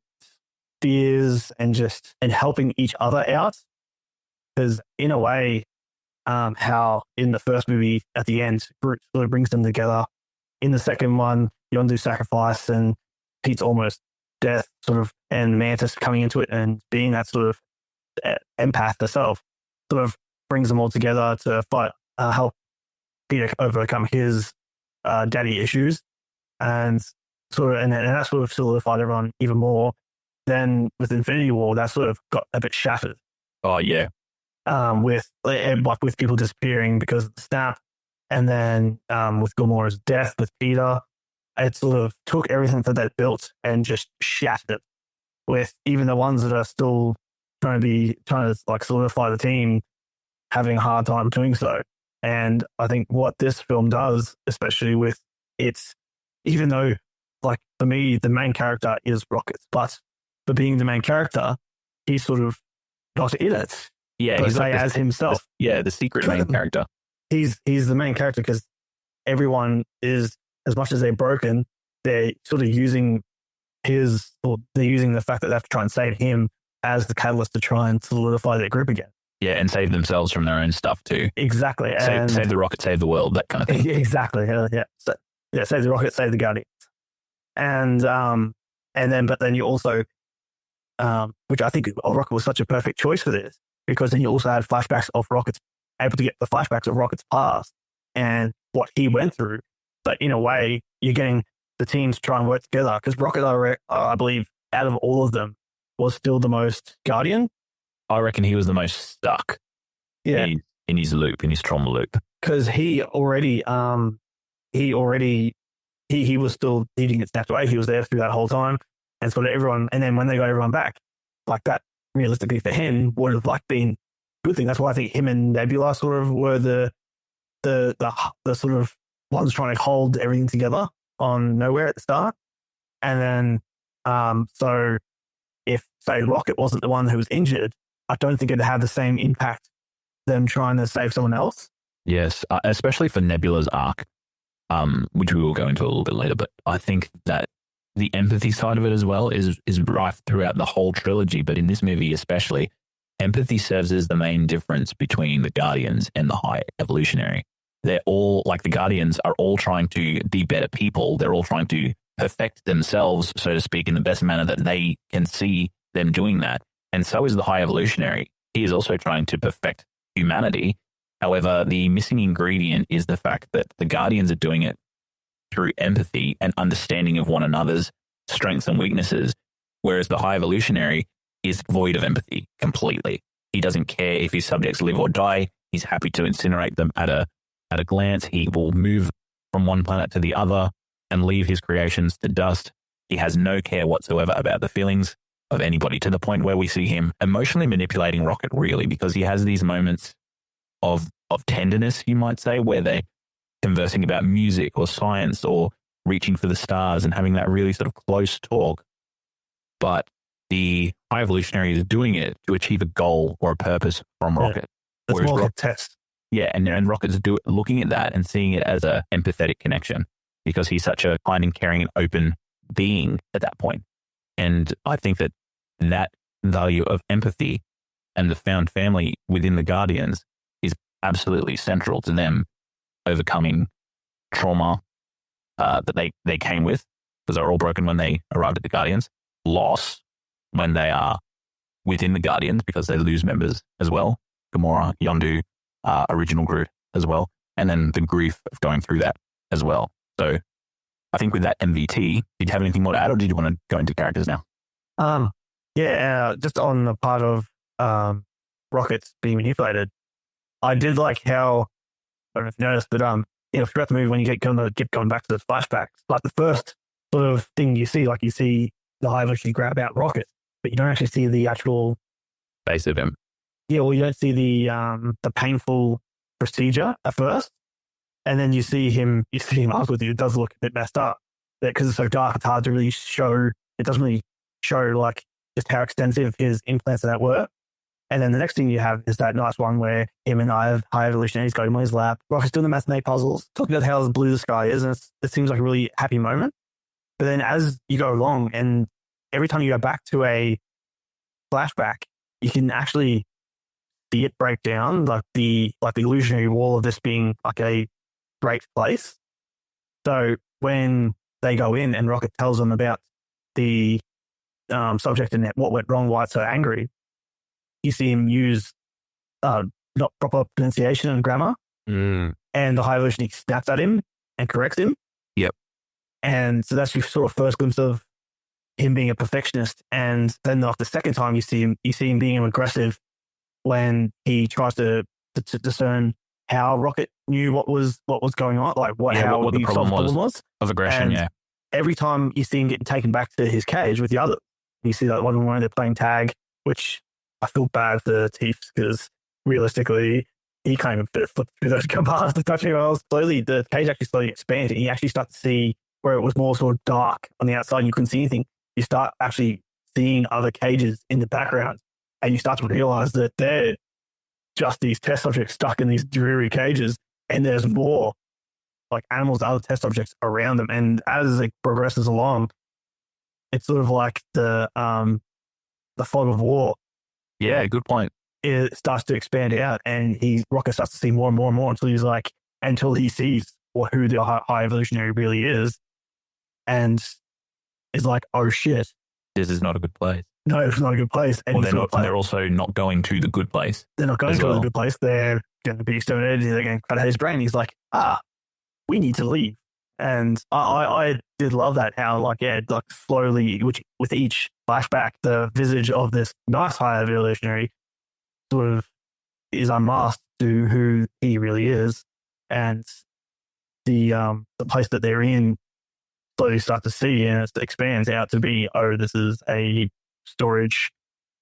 fears and helping each other out. Because in a way, how in the first movie at the end, Groot really brings them together. In the second one, Yondu's sacrifice and Pete's almost death, sort of, and Mantis coming into it and being that sort of empath herself, sort of brings them all together to fight, help Peter overcome his daddy issues, and and that sort of solidified everyone even more. Then with Infinity War, that sort of got a bit shattered. Oh yeah, with people disappearing because of the snap, and then with Gamora's death with Peter, it sort of took everything that they'd built and just shattered it. With even the ones that are still trying to like solidify the team having a hard time doing so. And I think what this film does, especially with its, even though, like, for me, the main character is Rocket, but for being the main character, he's sort of not in it. Yeah, he's like as himself. The secret main character. He's the main character because everyone is, as much as they're broken, they're sort of using they're using the fact that they have to try and save him as the catalyst to try and solidify their group again. Yeah, and save themselves from their own stuff too. Exactly. Save the Rocket, save the world, that kind of thing. Exactly. Yeah. So, save the Rocket, save the Guardians. And then you also, which I think Rocket was such a perfect choice for this, because then you also had flashbacks of Rocket's, able to get the flashbacks of Rocket's past and what he went through. But in a way, you're getting the teams to try and work together, because Rocket, I believe, out of all of them, was still the most Guardian. I reckon he was the most stuck. Yeah. In his loop, in his trauma loop. Because he was still, he didn't get snapped away. He was there through that whole time. And so everyone, and then when they got everyone back, like, that realistically for him would have like been a good thing. That's why I think him and Nebula sort of were the sort of ones trying to hold everything together on Nowhere at the start. And then, so if, say, Rocket wasn't the one who was injured, I don't think it'd have the same impact, them trying to save someone else. Yes, especially for Nebula's arc, which we will go into a little bit later. But I think that the empathy side of it as well is rife throughout the whole trilogy. But in this movie especially, empathy serves as the main difference between the Guardians and the High Evolutionary. They're all, like, the Guardians are all trying to be better people. They're all trying to perfect themselves, so to speak, in the best manner that they can see them doing that. And so is the High Evolutionary. He is also trying to perfect humanity. However, the missing ingredient is the fact that the Guardians are doing it through empathy and understanding of one another's strengths and weaknesses, whereas the High Evolutionary is void of empathy completely. He doesn't care if his subjects live or die. He's happy to incinerate them at a glance. He will move from one planet to the other and leave his creations to dust. He has no care whatsoever about the feelings of anybody, to the point where we see him emotionally manipulating Rocket, really, because he has these moments of tenderness, you might say, where they're conversing about music or science or reaching for the stars and having that really sort of close talk. But the High Evolutionary is doing it to achieve a goal or a purpose from Rocket. It's more like a test. Yeah, and Rocket's looking at that and seeing it as an empathetic connection, because he's such a kind and caring and open being at that point. And I think that value of empathy and the found family within the Guardians is absolutely central to them overcoming trauma that they came with, because they're all broken when they arrived at the Guardians, loss when they are within the Guardians because they lose members as well, Gamora, Yondu, original Groot as well, and then the grief of going through that as well. So I think with that MVT, did you have anything more to add, or did you want to go into characters now? Just on the part of Rockets being manipulated, I did like how, I don't know if you noticed, but throughout the movie, when you keep going back to the flashbacks, like the first sort of thing you see the High Evolutionary grab out Rocket, but you don't actually see the actual base of him. Yeah, well, you don't see the painful procedure at first, and then you see him afterwards. It does look a bit messed up because it's so dark. It's hard to really show. It doesn't really show like just how extensive his implants and that were. And then the next thing you have is that nice one where him and High Evolutionary's got him on his lap. Rocket's doing the mathematics puzzles, talking about how blue the sky is, and it seems like a really happy moment. But then as you go along, and every time you go back to a flashback, you can actually see it break down, like the illusionary wall of this being like a great place. So when they go in and Rocket tells them about the subject and what went wrong, why it's so angry, you see him use not proper pronunciation and grammar. And the High Evolutionary snaps at him and corrects him. Yep. And so that's your sort of first glimpse of him being a perfectionist. And then the second time you see him being aggressive when he tries to discern how Rocket knew what was going on, like what the problem was of aggression. And every time you see him getting taken back to his cage with the others, you see that one when they're playing tag, which I feel bad for Teefs because realistically, he can't even flip through those bars to touch anyone else. Slowly, the cage actually slowly expanded. And you actually start to see where it was more sort of dark on the outside and you couldn't see anything. You start actually seeing other cages in the background and you start to realize that they're just these test subjects stuck in these dreary cages and there's more like animals, other test subjects around them. And as it progresses along, it's sort of like the fog of war. Yeah, good point. It starts to expand out and Rocket starts to see more and more and more until he sees who the High Evolutionary really is and is like, oh shit. This is not a good place. No, it's not a good place. And they're also not going to the good place. They're not going to the good place. They're going to be exterminated. They're going to cut out his brain. He's like, we need to leave. And I did love that, how slowly, which with each flashback, the visage of this nice High Evolutionary sort of is unmasked to who he really is. And the place that they're in slowly start to see, and it expands out to be, oh, this is a storage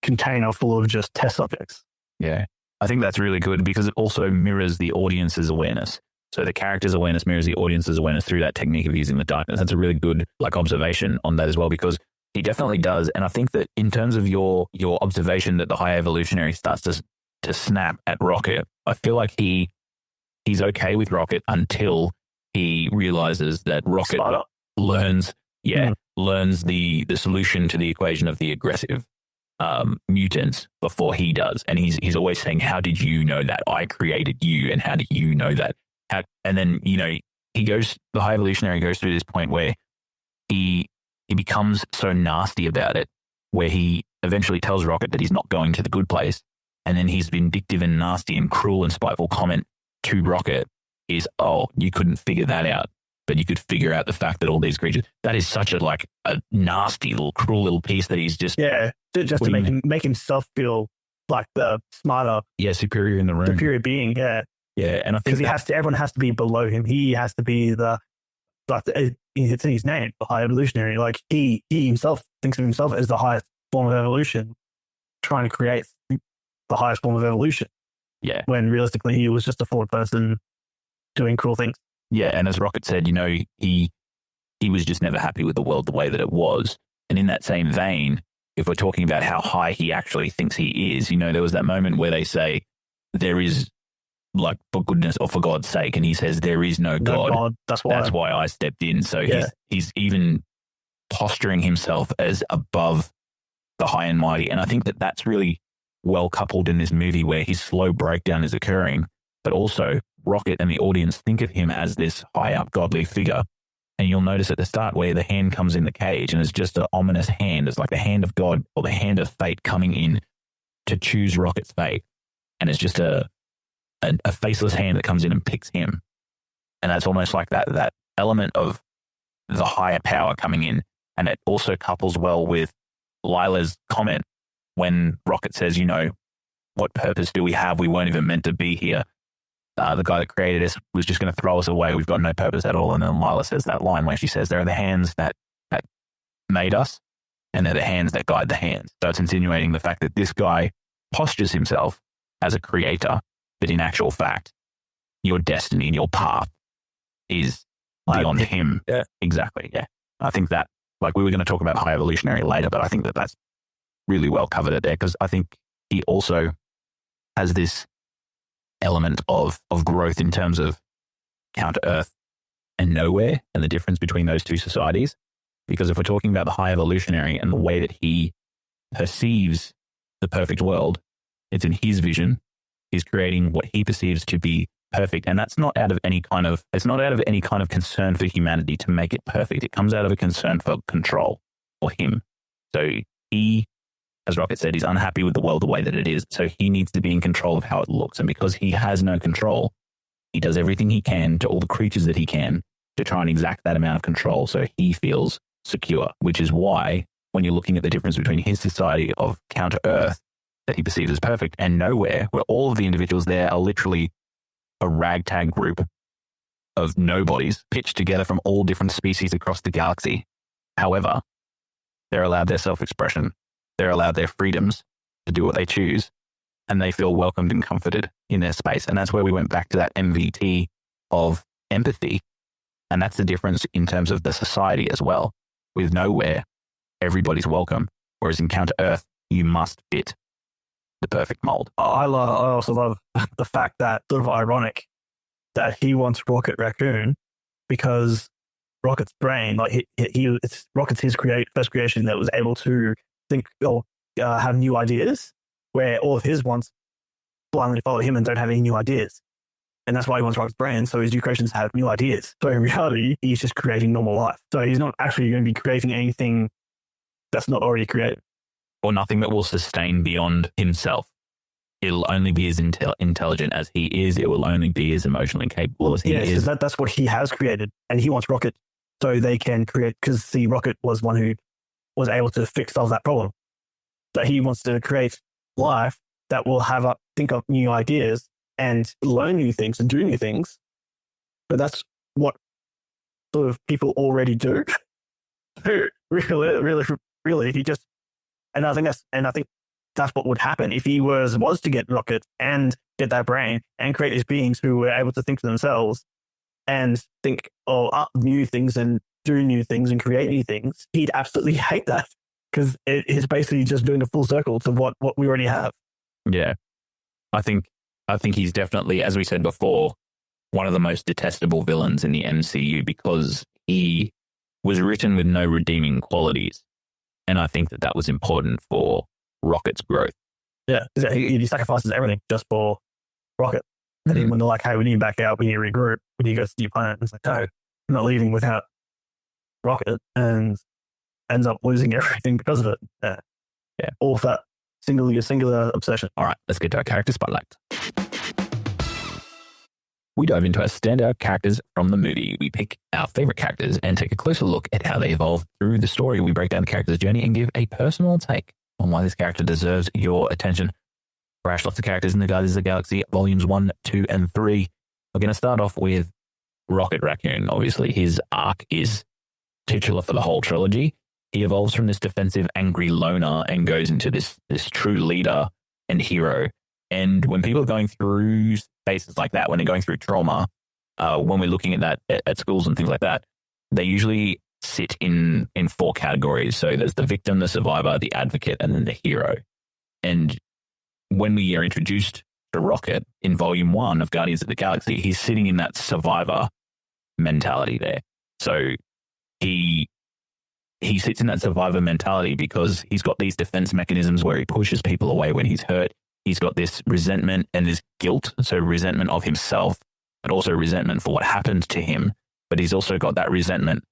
container full of just test subjects. Yeah, I think that's really good because it also mirrors the audience's awareness. So the character's awareness mirrors the audience's awareness through that technique of using the darkness. That's a really good observation on that as well, because he definitely does. And I think that in terms of your observation that the High Evolutionary starts to snap at Rocket, I feel like he's okay with Rocket until he realizes that Rocket learns the solution to the equation of the aggressive mutants before he does. And he's always saying, how did you know that? I created you, and how did you know that? And then, the High Evolutionary goes through this point where he becomes so nasty about it, where he eventually tells Rocket that he's not going to the good place. And then his vindictive and nasty and cruel and spiteful comment to Rocket is, oh, you couldn't figure that out, but you could figure out the fact that all these creatures, that is such a nasty little, cruel little piece that he's just... Yeah, just to make himself feel like the smarter... Yeah, superior in the room. Superior being, yeah. Yeah, and I think everyone has to be below him. He has to be it's in his name, the High Evolutionary. Like he himself thinks of himself as the highest form of evolution, trying to create the highest form of evolution. Yeah. When realistically he was just a flawed person doing cruel things. Yeah, and as Rocket said, he was just never happy with the world the way that it was. And in that same vein, if we're talking about how high he actually thinks he is, there was that moment where they say there is, like, for goodness or for God's sake, and he says there is no God. That's why I stepped in. So he's even posturing himself as above the high and mighty. And I think that that's really well coupled in this movie, where his slow breakdown is occurring, but also Rocket and the audience think of him as this high up godly figure. And you'll notice at the start where the hand comes in the cage and it's just an ominous hand. It's like the hand of God or the hand of fate coming in to choose Rocket's fate. And it's just a faceless hand that comes in and picks him. And that's almost like that element of the higher power coming in. And it also couples well with Lila's comment when Rocket says, what purpose do we have? We weren't even meant to be here. The guy that created us was just going to throw us away. We've got no purpose at all. And then Lila says that line where she says, there are the hands that made us, and they're the hands that guide the hands. So it's insinuating the fact that this guy postures himself as a creator, but in actual fact, your destiny and your path is beyond him. Yeah. Exactly. Yeah. I think that, we were going to talk about High Evolutionary later, but I think that that's really well covered it there, because I think he also has this element of growth in terms of Counter Earth and Nowhere and the difference between those two societies. Because if we're talking about the High Evolutionary and the way that he perceives the perfect world, it's in his vision. He's creating what he perceives to be perfect. And that's not out of any kind of, it's not out of any kind of concern for humanity to make it perfect. It comes out of a concern for control for him. So he, as Rocket said, is unhappy with the world the way that it is. So he needs to be in control of how it looks. And because he has no control, he does everything he can to all the creatures that he can to try and exact that amount of control. So he feels secure, which is why when you're looking at the difference between his society of Counter-Earth that he perceives as perfect and Nowhere, where all of the individuals there are literally a ragtag group of nobodies pitched together from all different species across the galaxy. However, they're allowed their self-expression. They're allowed their freedoms to do what they choose, and they feel welcomed and comforted in their space. And that's where we went back to that MVT of empathy. And that's the difference in terms of the society as well. With Nowhere, everybody's welcome. Whereas in Counter-Earth, you must fit the perfect mold. I also love the fact that, sort of ironic, that he wants Rocket Raccoon because Rocket's brain, like it's Rocket's his first creation that was able to think or have new ideas, where all of his wants blindly follow him and don't have any new ideas. And that's why he wants Rocket's brain, so his new creations have new ideas. So in reality, he's just creating normal life. So he's not actually going to be creating anything that's not already created. Or nothing that will sustain beyond himself. It'll only be as intelligent as he is. It will only be as emotionally capable as he is. That's what he has created. And he wants Rocket so they can create, because see, Rocket was one who was able to solve that problem. So he wants to create life that will think of new ideas and learn new things and do new things. But that's what sort of people already do. really, he just, and I think that's what would happen if he was to get Rocket and get that brain and create these beings who were able to think for themselves and think up new things and do new things and create new things. He'd absolutely hate that because it is basically just doing a full circle to what we already have. Yeah, I think he's definitely, as we said before, one of the most detestable villains in the MCU because he was written with no redeeming qualities. And I think that was important for Rocket's growth. Yeah, he sacrifices everything just for Rocket. And then when they're like, hey, we need to back out, we need to regroup, we need to go to your planet. It's like, no, I'm not leaving without Rocket, and ends up losing everything because of it. Yeah. All of that singular obsession. All right, let's get to our character spotlight. We dive into our standout characters from the movie. We pick our favorite characters and take a closer look at how they evolve through the story. We break down the character's journey and give a personal take on why this character deserves your attention. Crash lots of characters in the Guardians of the Galaxy, volumes 1, 2, and 3. We're going to start off with Rocket Raccoon. Obviously, his arc is titular for the whole trilogy. He evolves from this defensive, angry loner and goes into this true leader and hero. And when people are going through spaces like that, when they're going through trauma, when we're looking at that at schools and things like that, they usually sit in 4 categories. So there's the victim, the survivor, the advocate, and then the hero. And when we are introduced to Rocket in volume 1 of Guardians of the Galaxy, he's sitting in that survivor mentality there. So he sits in that survivor mentality because he's got these defense mechanisms where he pushes people away when he's hurt. He's got this resentment and this guilt, so resentment of himself, but also resentment for what happened to him. But he's also got that resentment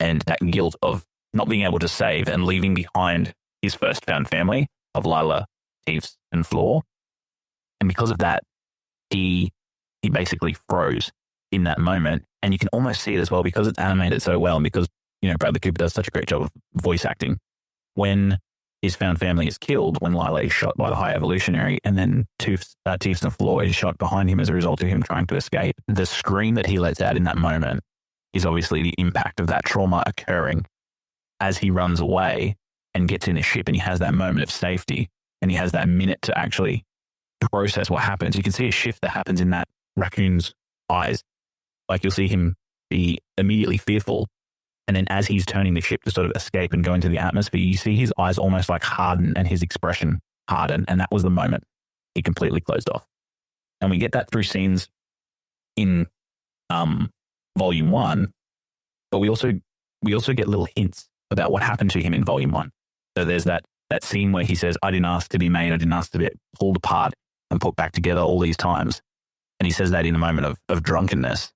and that guilt of not being able to save and leaving behind his first found family of Lila, Teefs, and Floor. And because of that, he basically froze in that moment. And you can almost see it as well because it's animated so well and because, Bradley Cooper does such a great job of voice acting. When his found family is killed, when Lila is shot by the High Evolutionary, and then Teefs and Floor is shot behind him as a result of him trying to escape, the scream that he lets out in that moment is obviously the impact of that trauma occurring as he runs away and gets in a ship and he has that moment of safety and he has that minute to actually process what happens. You can see a shift that happens in that raccoon's eyes. Like you'll see him be immediately fearful. And then as he's turning the ship to sort of escape and go into the atmosphere, you see his eyes almost like harden and his expression harden. And that was the moment he completely closed off. And we get that through scenes in volume 1, but we also get little hints about what happened to him in volume 1. So there's that scene where he says, I didn't ask to be made, I didn't ask to be pulled apart and put back together all these times. And he says that in a moment of drunkenness.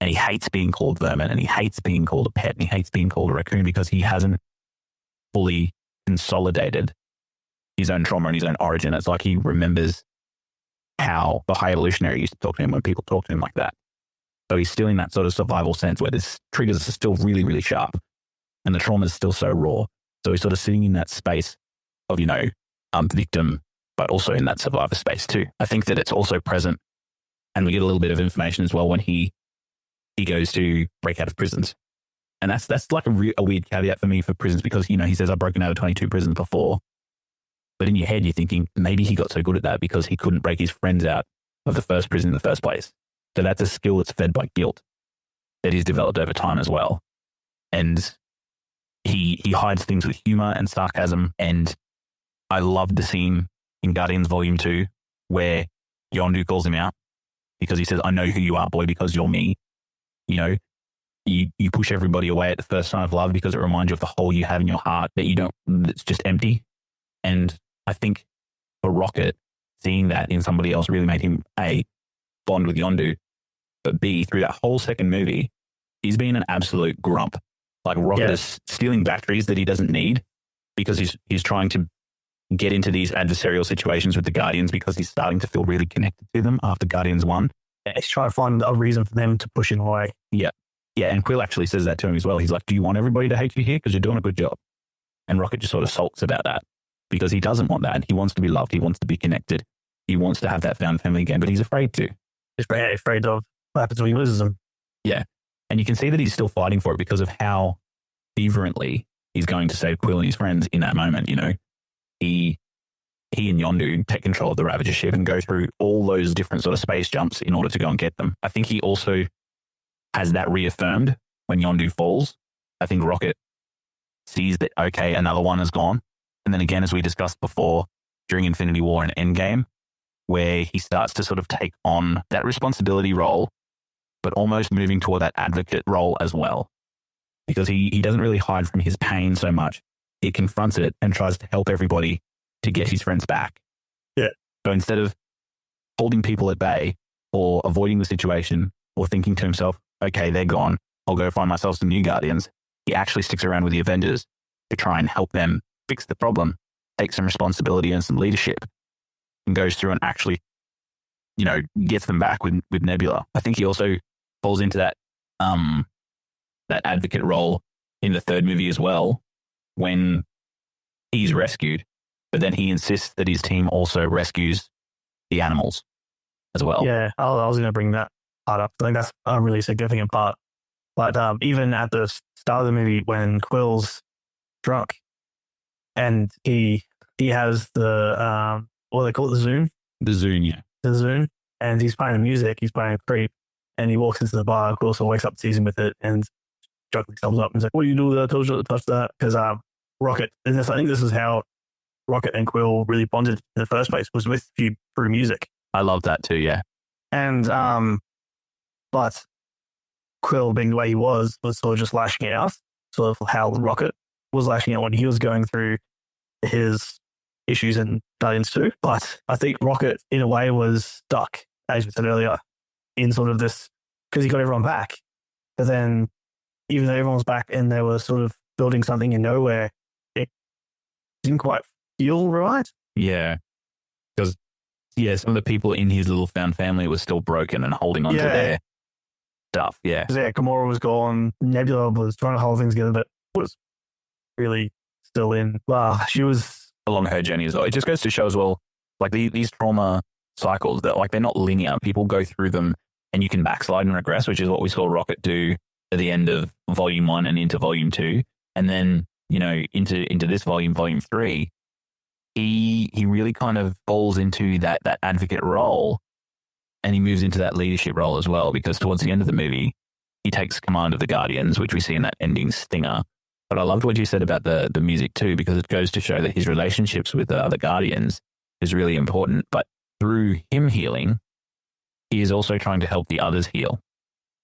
And he hates being called vermin, and he hates being called a pet, and he hates being called a raccoon because he hasn't fully consolidated his own trauma and his own origin. It's like he remembers how the High Evolutionary used to talk to him when people talk to him like that. So he's still in that sort of survival sense where the triggers are still really, really sharp and the trauma is still so raw. So he's sort of sitting in that space of, victim, but also in that survivor space too. I think that it's also present, and we get a little bit of information as well when he goes to break out of prisons. And that's like a weird caveat for me for prisons because, he says I've broken out of 22 prisons before. But in your head, you're thinking maybe he got so good at that because he couldn't break his friends out of the first prison in the first place. So that's a skill that's fed by guilt that he's developed over time as well. And he hides things with humor and sarcasm. And I love the scene in Guardians Volume 2 where Yondu calls him out because he says, I know who you are, boy, because you're me. You push everybody away at the first sign of love because it reminds you of the hole you have in your heart that's just empty. And I think for Rocket, seeing that in somebody else really made him, A, bond with Yondu, but B, through that whole second movie, he's been an absolute grump. Like Rocket is stealing batteries that he doesn't need because he's trying to get into these adversarial situations with the Guardians because he's starting to feel really connected to them after Guardians 1. He's trying to find a reason for them to push him away. Yeah. Yeah, and Quill actually says that to him as well. He's like, do you want everybody to hate you here? Because you're doing a good job. And Rocket just sort of sulks about that because he doesn't want that. He wants to be loved. He wants to be connected. He wants to have that found family again, but he's afraid to. He's afraid of what happens when he loses them. Yeah. And you can see that he's still fighting for it because of how fervently he's going to save Quill and his friends in that moment. He and Yondu take control of the Ravager ship and go through all those different sort of space jumps in order to go and get them. I think he also has that reaffirmed when Yondu falls. I think Rocket sees that, okay, another one is gone. And then again, as we discussed before, during Infinity War and Endgame, where he starts to sort of take on that responsibility role, but almost moving toward that advocate role as well. Because he doesn't really hide from his pain so much. He confronts it and tries to help everybody to get his friends back. Yeah. So instead of holding people at bay or avoiding the situation or thinking to himself, okay, they're gone, I'll go find myself some new Guardians, he actually sticks around with the Avengers to try and help them fix the problem, take some responsibility and some leadership, and goes through and actually, gets them back with Nebula. I think he also falls into that advocate role in the third movie as well when he's rescued, but then he insists that his team also rescues the animals as well. Yeah, I was going to bring that part up. I think that's a really significant part. But even at the start of the movie when Quill's drunk and he has the, what do they call it, the Zune? The Zune, yeah. The Zune. And he's playing music, he's playing Creep, and he walks into the bar, Quill also wakes up, sees him with it, and drunkenly comes up and is like, what do you do with that? I told you not to touch that. Because Rocket, and I think this is how Rocket and Quill really bonded in the first place, was with you through music. I love that too, yeah. And, but Quill, being the way he was sort of just lashing it out, sort of how Rocket was lashing out when he was going through his issues in Guardians 2. But I think Rocket, in a way, was stuck, as we said earlier, in sort of this, because he got everyone back. But then, even though everyone was back and they were sort of building something in nowhere, it didn't quite feel right. Yeah. Because, some of the people in his little found family were still broken and holding on to their stuff. Yeah. Yeah, Gamora was gone. Nebula was trying to hold things together, but was really still in. She was along her journey as well. It just goes to show as well, like these trauma cycles, that like they're not linear. People go through them and you can backslide and regress, which is what we saw Rocket do at the end of Volume 1 and into Volume 2. And then, into this Volume 3, he really kind of falls into that advocate role, and he moves into that leadership role as well, because towards the end of the movie, he takes command of the Guardians, which we see in that ending stinger. But I loved what you said about the music too, because it goes to show that his relationships with the other Guardians is really important. But through him healing, he is also trying to help the others heal.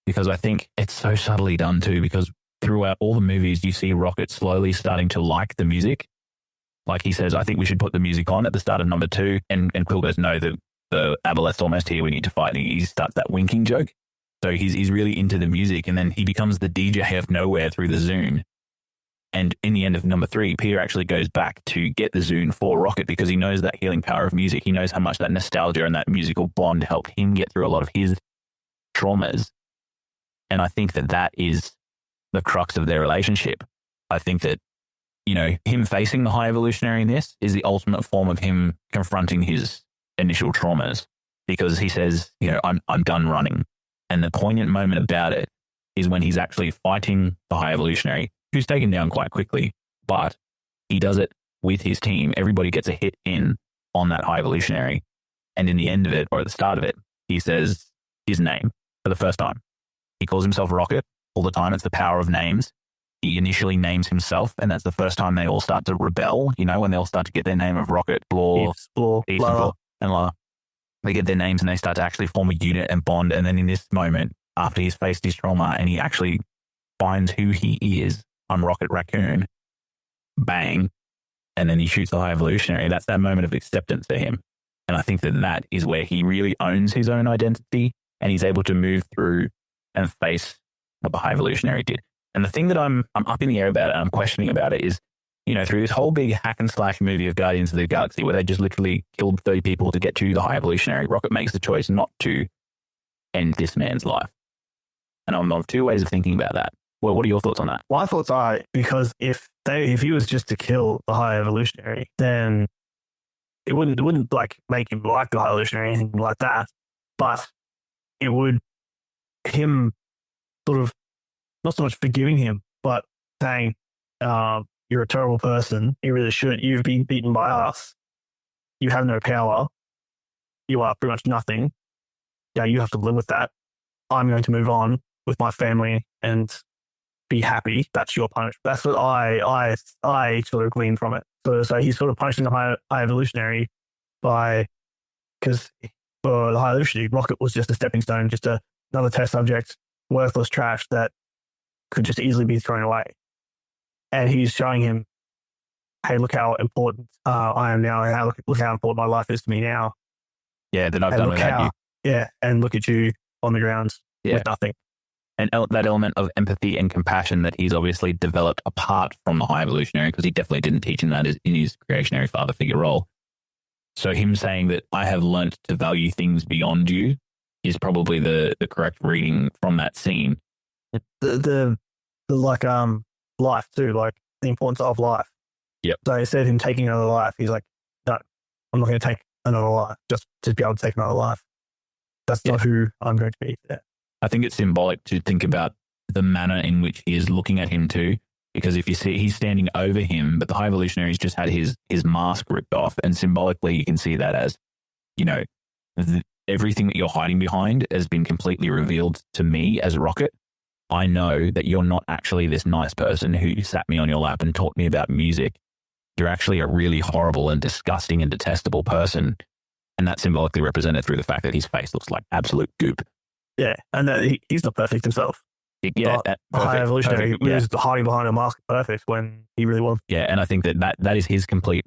Because I think it's so subtly done too, because throughout all the movies, you see Rocket slowly starting to like the music. Like he says, I think we should put the music on at the start of number 2. And Quill goes, no, the aboleth's almost here, we need to fight. And he starts that winking joke. So he's really into the music, and then he becomes the DJ of nowhere through the Zune. And in the end of number 3, Peter actually goes back to get the Zune for Rocket because he knows that healing power of music. He knows how much that nostalgia and that musical bond helped him get through a lot of his traumas. And I think that that is the crux of their relationship. I think that, you know, him facing the High Evolutionary in this is the ultimate form of him confronting his initial traumas, because he says, you know, I'm done running. And the poignant moment about it is when he's actually fighting the High Evolutionary, who's taken down quite quickly, but he does it with his team. Everybody gets a hit in on that High Evolutionary. And in the end of it, or at the start of it, he says his name for the first time. He calls himself Rocket all the time. It's the power of names. He initially names himself, and that's the first time they all start to rebel, you know, when they all start to get their name of Rocket, Blore, and Lara. They get their names and they start to actually form a unit and bond. And then in this moment, after he's faced his trauma and he actually finds who he is, I'm Rocket Raccoon, bang, and then he shoots the High Evolutionary. That's that moment of acceptance for him. And I think that that is where he really owns his own identity, and he's able to move through and face what the High Evolutionary did. And the thing that I'm up in the air about it and I'm questioning about it is, you know, through this whole big hack and slash movie of Guardians of the Galaxy, where they just literally killed 30 people to get to the High Evolutionary, Rocket makes the choice not to end this man's life. And I'm on 2 ways of thinking about that. Well, what are your thoughts on that? My thoughts are, because if he was just to kill the High Evolutionary, then it wouldn't like make him like the High Evolutionary or anything like that. But it would him sort of not so much forgiving him, but saying, you're a terrible person. You really shouldn't. You've been beaten by us. You have no power. You are pretty much nothing. Yeah, you have to live with that. I'm going to move on with my family and be happy. That's your punishment. That's what I sort of gleaned from it. So he's sort of punishing the High Evolutionary because for the High Evolutionary, Rocket was just a stepping stone, just another test subject, worthless trash that could just easily be thrown away. And he's showing him, hey, look how important I am now, and look how important my life is to me now. Yeah, that I've done without you. Yeah, and look at you on the ground with nothing. And that element of empathy and compassion that he's obviously developed apart from the High Evolutionary, because he definitely didn't teach him that in his creationary father figure role. So him saying that I have learnt to value things beyond you is probably the correct reading from that scene. The life too, like the importance of life. Yep. So instead of him taking another life, he's like, no, I'm not going to take another life just to be able to take another life. That's not who I'm going to be. Yeah. I think it's symbolic to think about the manner in which he is looking at him too, because if you see, he's standing over him, but the High Evolutionary's just had his mask ripped off, and symbolically you can see that as, you know, everything that you're hiding behind has been completely revealed to me as Rocket. I know that you're not actually this nice person who sat me on your lap and taught me about music. You're actually a really horrible and disgusting and detestable person. And that's symbolically represented through the fact that his face looks like absolute goop. Yeah, and that he's not perfect himself. Yeah, High Evolutionary was hiding behind a mask perfect when he really was. Yeah, and I think that is his complete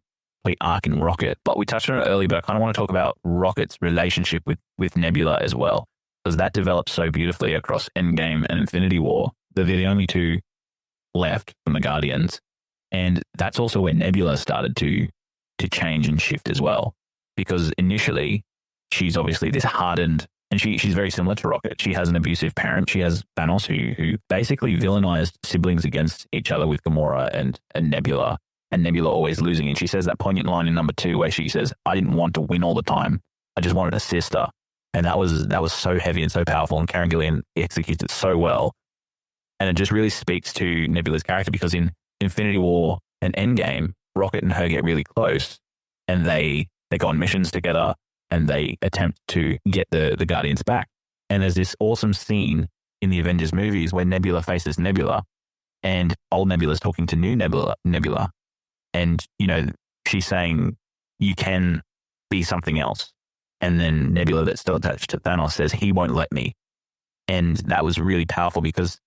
arc in Rocket. But we touched on it earlier, but I kind of want to talk about Rocket's relationship with Nebula as well, because that develops so beautifully across Endgame and Infinity War. They're the only 2 left from the Guardians. And that's also where Nebula started to change and shift as well. Because initially, she's obviously this hardened, and she's very similar to Rocket. She has an abusive parent. She has Thanos, who basically villainized siblings against each other with Gamora and Nebula, and Nebula always losing. And she says that poignant line in number 2 where she says, I didn't want to win all the time. I just wanted a sister. And that was so heavy and so powerful, and Karen Gillan executes it so well. And it just really speaks to Nebula's character, because in Infinity War and Endgame, Rocket and her get really close, and they go on missions together, and they attempt to get the Guardians back. And there's this awesome scene in the Avengers movies where Nebula faces Nebula, and old Nebula's talking to new Nebula. And, you know, she's saying, you can be something else. And then Nebula, that's still attached to Thanos, says, he won't let me. And that was really powerful, because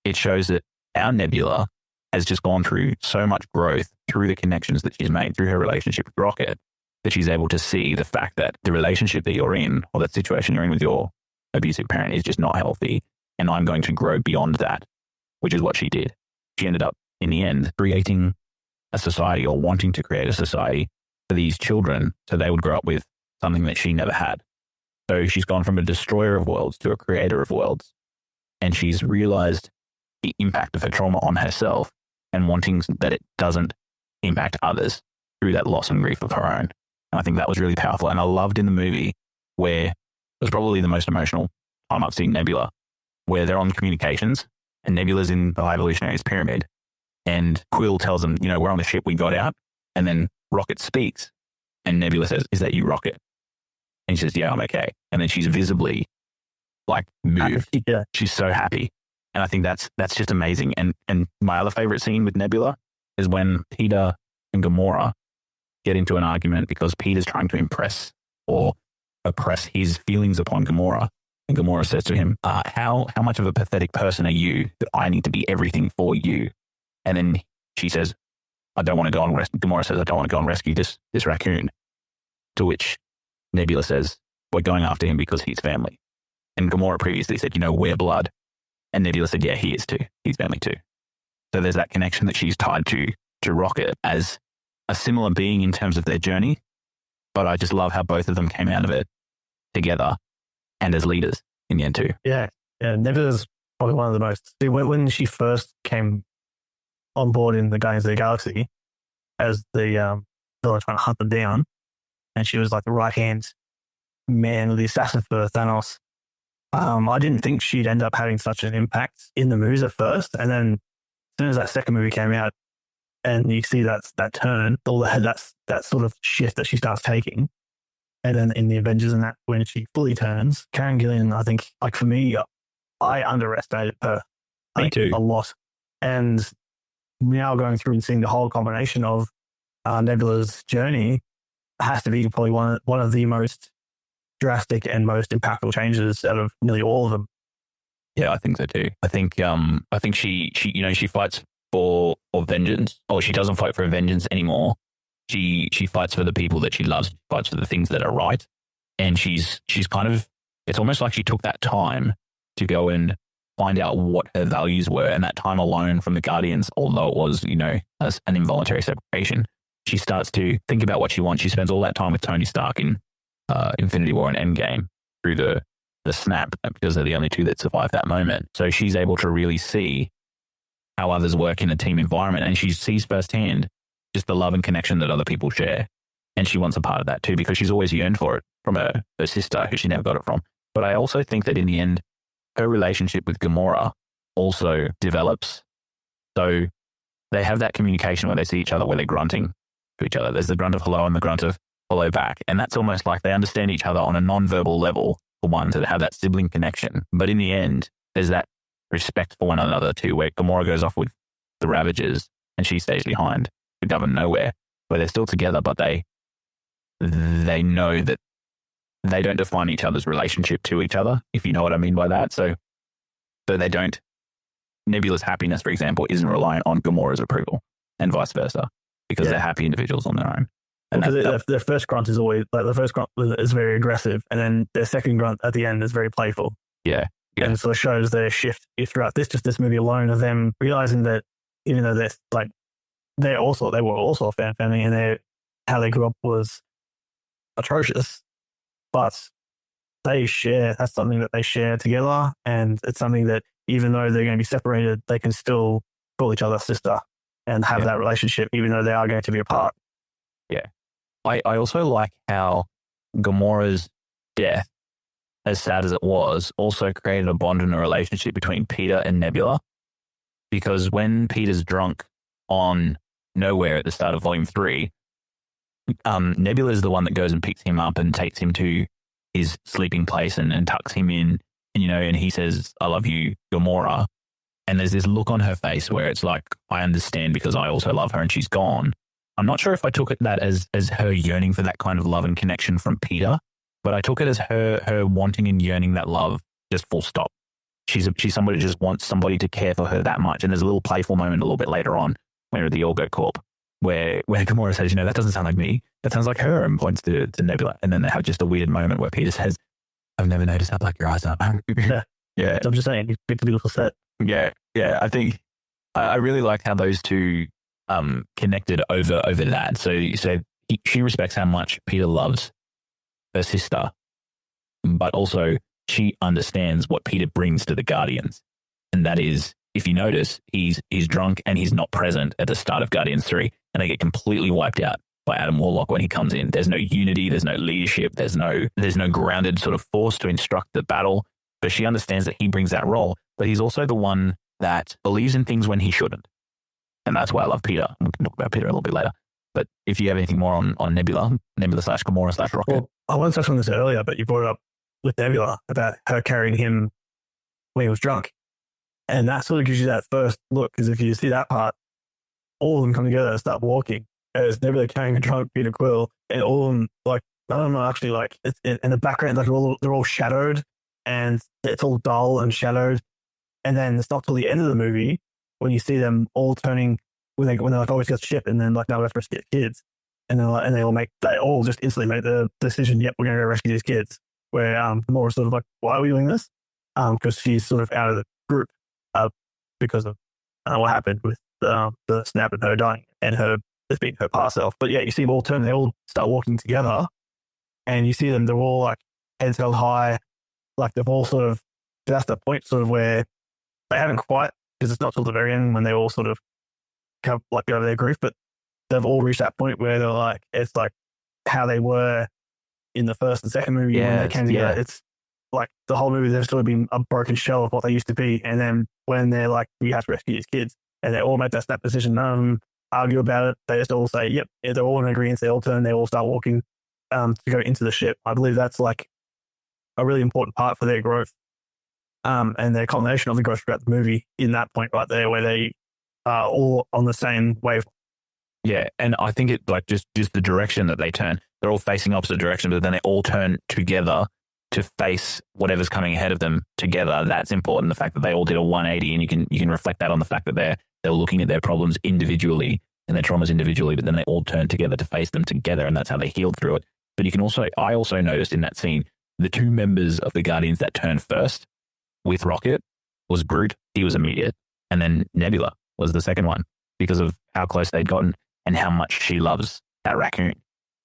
it shows that our Nebula has just gone through so much growth through the connections that she's made through her relationship with Rocket, that she's able to see the fact that the relationship that you're in or that situation you're in with your abusive parent is just not healthy. And I'm going to grow beyond that, which is what she did. She ended up, in the end, creating a society or wanting to create a society for these children so they would grow up with something that she never had. So she's gone from a destroyer of worlds to a creator of worlds. And she's realized the impact of her trauma on herself and wanting that it doesn't impact others through that loss and grief of her own. And I think that was really powerful. And I loved in the movie where it was probably the most emotional time I've seen Nebula, where they're on communications and Nebula's in the High Evolutionary's pyramid. And Quill tells them, you know, we're on the ship, we got out. And then Rocket speaks. And Nebula says, is that you, Rocket? And he says, yeah, I'm okay. And then she's visibly like moved. Yeah. She's so happy. And I think that's just amazing. And my other favorite scene with Nebula is when Peter and Gamora get into an argument because Peter's trying to impress or oppress his feelings upon Gamora. And Gamora says to him, how much of a pathetic person are you that I need to be everything for you? And then she says, I don't want to go and rescue. Gamora says, I don't want to go and rescue this raccoon. To which Nebula says, we're going after him because he's family. And Gamora previously said, you know, we're blood. And Nebula said, yeah, he is too. He's family too. So there's that connection that she's tied to Rocket as a similar being in terms of their journey. But I just love how both of them came out of it together and as leaders in the end too. Yeah. Nebula's probably one of the most. When she first came on board in the Guardians of the Galaxy as the villain trying to hunt them down, and she was like the right-hand man, the assassin for Thanos. I didn't think she'd end up having such an impact in the movies at first. And then as soon as that second movie came out and you see that turn, all that sort of shift that she starts taking. And then in the Avengers and that, when she fully turns, Karen Gillan, I think, like for me, I underestimated her. Me too. A lot. And now going through and seeing the whole combination of Nebula's journey has to be probably one of the most drastic and most impactful changes out of nearly all of them. Yeah, I think so too. I think she fights for vengeance, or she doesn't fight for vengeance anymore. She fights for the people that she loves, fights for the things that are right. And she's kind of, it's almost like she took that time to go and find out what her values were. And that time alone from the Guardians, although it was, you know, as an involuntary separation, she starts to think about what she wants. She spends all that time with Tony Stark in Infinity War and Endgame through the snap, because they're the only two that survive that moment. So she's able to really see how others work in a team environment, and she sees firsthand just the love and connection that other people share. And she wants a part of that too, because she's always yearned for it from her sister, who she never got it from. But I also think that in the end, her relationship with Gamora also develops. So they have that communication where they see each other, where they're grunting to each other. There's the grunt of hello and the grunt of hello back. And that's almost like they understand each other on a non-verbal level, for one, to have that sibling connection. But in the end, there's that respect for one another too, where Gamora goes off with the Ravagers and she stays behind to govern nowhere, where they're still together, but they know that they don't define each other's relationship to each other, if you know what I mean by that. So they don't. Nebula's happiness, for example, isn't reliant on Gamora's approval, and vice versa, because they're happy individuals on their own. And their first grunt is always like, the first grunt is very aggressive, and then their second grunt at the end is very playful. Yeah. And so it shows their shift throughout this movie alone, of them realizing that even though they were also a fan family, and how they grew up was atrocious, but that's something that they share together, and it's something that even though they're going to be separated, they can still call each other sister and have that relationship, even though they are going to be apart. Yeah. I also like how Gamora's death, as sad as it was, also created a bond and a relationship between Peter and Nebula. Because when Peter's drunk on Nowhere at the start of Volume 3, Nebula is the one that goes and picks him up and takes him to his sleeping place and tucks him in, and he says, I love you, Gamora. And there's this look on her face where it's like, I understand because I also love her and she's gone. I'm not sure if I took that as her yearning for that kind of love and connection from Peter, but I took it as her wanting and yearning that love, just full stop. She's somebody who just wants somebody to care for her that much. And there's a little playful moment a little bit later on where the Orgo Corp where Gamora says, that doesn't sound like me. That sounds like her, and points to Nebula. And then they have just a weird moment where Peter says, I've never noticed how black your eyes are. Yeah. I'm just saying, it's a beautiful set. Yeah. I think I really liked how those two connected over that. So she respects how much Peter loves her sister, but also she understands what Peter brings to the Guardians. And that is, if you notice, he's drunk and he's not present at the start of Guardians 3, and they get completely wiped out by Adam Warlock when he comes in. There's no unity, there's no leadership, there's no grounded sort of force to instruct the battle. But she understands that he brings that role, but he's also the one that believes in things when he shouldn't. And that's why I love Peter. We can talk about Peter a little bit later. But if you have anything more on Nebula / Gamora / Rocket. Well, I wanted to touch on this earlier, but you brought it up with Nebula about her carrying him when he was drunk. And that sort of gives you that first look, because if you see that part, all of them come together and start walking. As Nebula carrying a drunk Peter Quill, and all of them, like, I don't know, actually, like, it's in the background, like, they're all shadowed, and it's all dull and shadowed. And then it's not till the end of the movie when you see them all turning, when they're like, oh, it's got ship, and then like, now we have to rescue the kids. And then like, they all just instantly make the decision, yep, we're going to go rescue these kids. Where Gamora's sort of like, why are we doing this? Because she's sort of out of the group because of what happened with the snap and her dying and her being her past self. But yeah, you see them all turn, they all start walking together, and you see them, they're all like heads held high, like they've all sort of, that's the point sort of where they haven't quite, because it's not till the very end when they all sort of go over their grief, but they've all reached that point where they're like, it's like how they were in the first and second movie when they came together. It's like the whole movie, they've sort of been a broken shell of what they used to be. And then when they're like, we have to rescue these kids, and they all make that snap decision, argue about it, they just all say, yep, they're all in agreement, they all turn, they all start walking to go into the ship. I believe that's like a really important part for their growth. And their culmination of the growth throughout the movie in that point right there where they are all on the same wave. Yeah, and I think it like just the direction that they turn, they're all facing opposite direction, but then they all turn together to face whatever's coming ahead of them together. That's important. The fact that they all did a 180, and you can reflect that on the fact that they're looking at their problems individually and their traumas individually, but then they all turn together to face them together, and that's how they healed through it. But I also noticed in that scene, the two members of the Guardians that turned first with Rocket was Groot. He was immediate. And then Nebula was the second one because of how close they'd gotten and how much she loves that raccoon.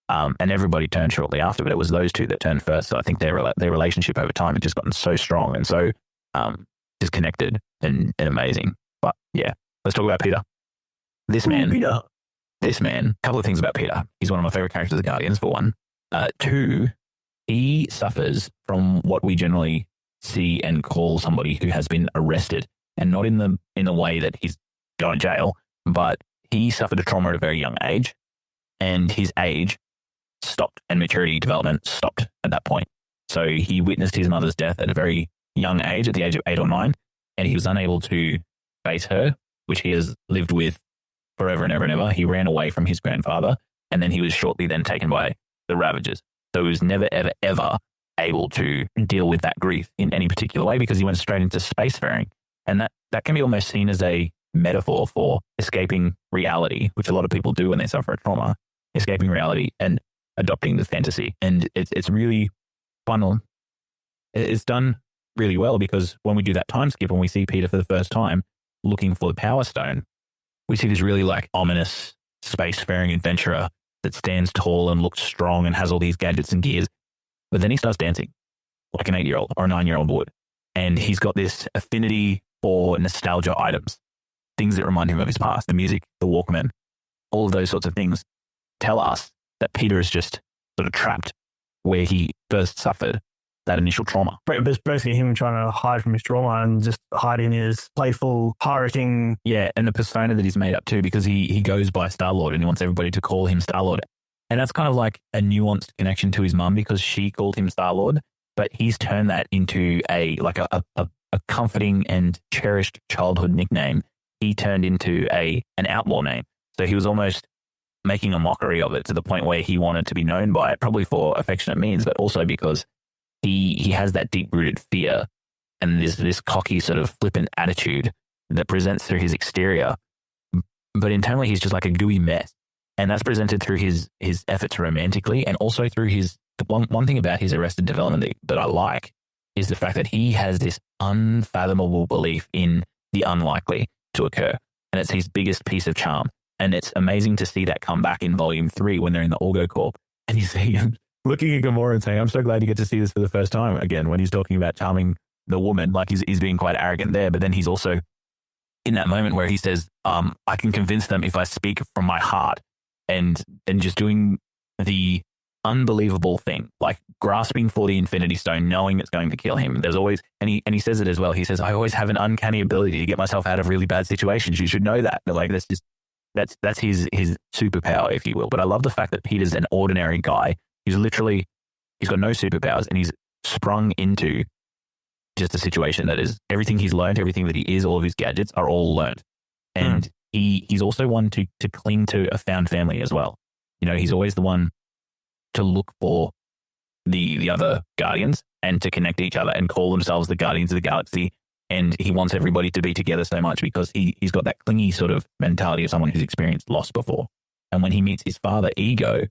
And everybody turned shortly after, but it was those two that turned first. So I think their relationship over time had just gotten so strong and so disconnected and amazing. But yeah, let's talk about Peter. This man, a couple of things about Peter. He's one of my favorite characters of the Guardians, for one. Two, he suffers from what we generally see and call somebody who has been arrested, and not in the way that he's going to jail, but he suffered a trauma at a very young age, and his age stopped and maturity development stopped at that point. So he witnessed his mother's death at a very young age, at the age of 8 or 9, and he was unable to face her, which he has lived with forever and ever and ever. He ran away from his grandfather, and then he was shortly then taken by the Ravagers. So he was never, ever, ever able to deal with that grief in any particular way because he went straight into spacefaring. And that can be almost seen as a metaphor for escaping reality, which a lot of people do when they suffer a trauma, escaping reality and adopting the fantasy. And it's really fun. It's done really well because when we do that time skip and we see Peter for the first time looking for the Power Stone, we see this really like ominous spacefaring adventurer that stands tall and looks strong and has all these gadgets and gears. But then he starts dancing like an 8-year-old or a 9-year-old would. And he's got this affinity for nostalgia items, things that remind him of his past, the music, the Walkman, all of those sorts of things tell us that Peter is just sort of trapped where he first suffered that initial trauma. It's basically him trying to hide from his trauma and just hiding his playful, pirating. Yeah, and the persona that he's made up too, because he goes by Star-Lord and he wants everybody to call him Star-Lord. And that's kind of like a nuanced connection to his mum because she called him Star-Lord, but he's turned that into a comforting and cherished childhood nickname. He turned into an outlaw name. So he was almost making a mockery of it to the point where he wanted to be known by it, probably for affectionate means, but also because he has that deep-rooted fear and this cocky sort of flippant attitude that presents through his exterior. But internally, he's just like a gooey mess. And that's presented through his efforts romantically, and also through his one thing about his Arrested Development that I like is the fact that he has this unfathomable belief in the unlikely to occur. And it's his biggest piece of charm. And it's amazing to see that come back in volume 3 when they're in the Orgo Corp. And he's looking at Gamora and saying, I'm so glad you get to see this for the first time again, when he's talking about charming the woman, like he's being quite arrogant there. But then he's also in that moment where he says, I can convince them if I speak from my heart, and just doing the unbelievable thing, like grasping for the Infinity Stone, knowing it's going to kill him. There's always, and he says it as well. He says, I always have an uncanny ability to get myself out of really bad situations. You should know that. But like, that's his superpower, if you will. But I love the fact that Peter's an ordinary guy. He's got no superpowers, and he's sprung into just a situation that is everything he's learned, everything that he is, all of his gadgets are all learned. And he's also one to cling to a found family as well. He's always the one to look for the other Guardians and to connect each other and call themselves the Guardians of the Galaxy. And he wants everybody to be together so much because he's got that clingy sort of mentality of someone who's experienced loss before. And when he meets his father, Ego,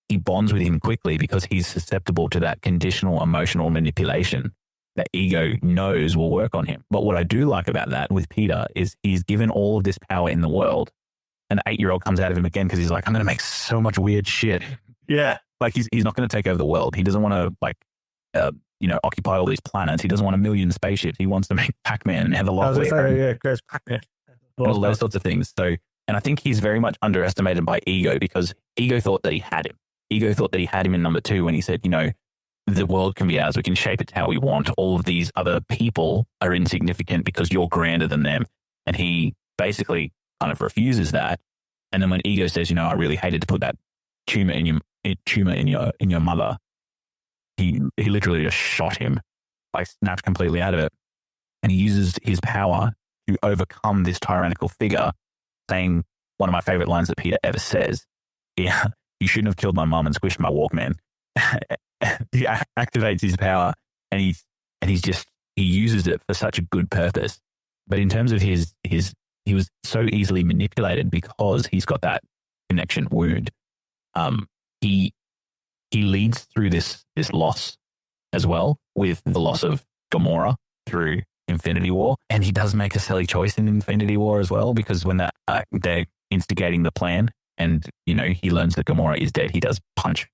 he bonds with him quickly because he's susceptible to that conditional emotional manipulation that Ego knows will work on him. But what I do like about that with Peter is he's given all of this power in the world. An 8-year-old comes out of him again because he's like, I'm going to make so much weird shit. Yeah. Like he's not going to take over the world. He doesn't want to occupy all these planets. He doesn't want a million spaceships. He wants to make Pac-Man and Heather Locklear. Pac-Man. All those sorts of things. So, and I think he's very much underestimated by Ego because Ego thought that he had him. Ego thought that he had him in number 2 when he said, the world can be ours. We can shape it how we want. All of these other people are insignificant because you're grander than them. And he basically kind of refuses that. And then when Ego says, I really hated to put that tumor in your mother, he literally just shot him, like snapped completely out of it. And he uses his power to overcome this tyrannical figure, saying one of my favorite lines that Peter ever says, yeah, you shouldn't have killed my mom and squished my Walkman. He activates his power and he uses it for such a good purpose. But in terms of he was so easily manipulated because he's got that connection wound. He leads through this loss as well, with the loss of Gamora through Infinity War. And he does make a silly choice in Infinity War as well, because when they're instigating the plan and, he learns that Gamora is dead, he does punch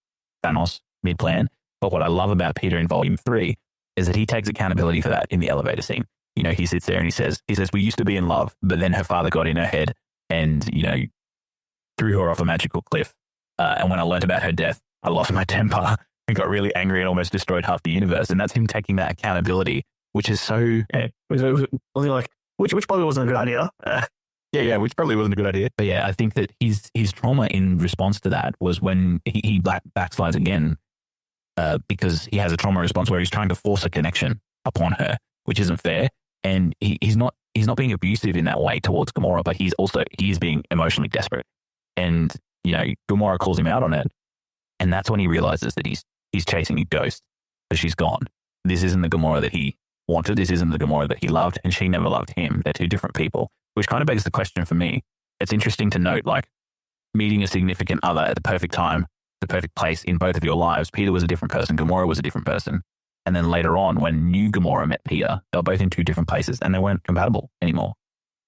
Thanos mid-plan. But what I love about Peter in Volume 3 is that he takes accountability for that in the elevator scene. He sits there and he says, we used to be in love, but then her father got in her head and, threw her off a magical cliff. And when I learned about her death, I lost my temper and got really angry and almost destroyed half the universe. And that's him taking that accountability, which is so... Yeah, which probably wasn't a good idea. Which probably wasn't a good idea. But yeah, I think that his trauma in response to that was when he backslides again because he has a trauma response where he's trying to force a connection upon her, which isn't fair. And he's not being abusive in that way towards Gamora, but he's being emotionally desperate. And, Gamora calls him out on it. And that's when he realizes that he's chasing a ghost, but she's gone. This isn't the Gamora that he wanted. This isn't the Gamora that he loved, and she never loved him. They're two different people, which kind of begs the question for me. It's interesting to note, like, meeting a significant other at the perfect time, the perfect place in both of your lives. Peter was a different person. Gamora was a different person. And then later on, when new Gamora met Peter, they were both in two different places and they weren't compatible anymore.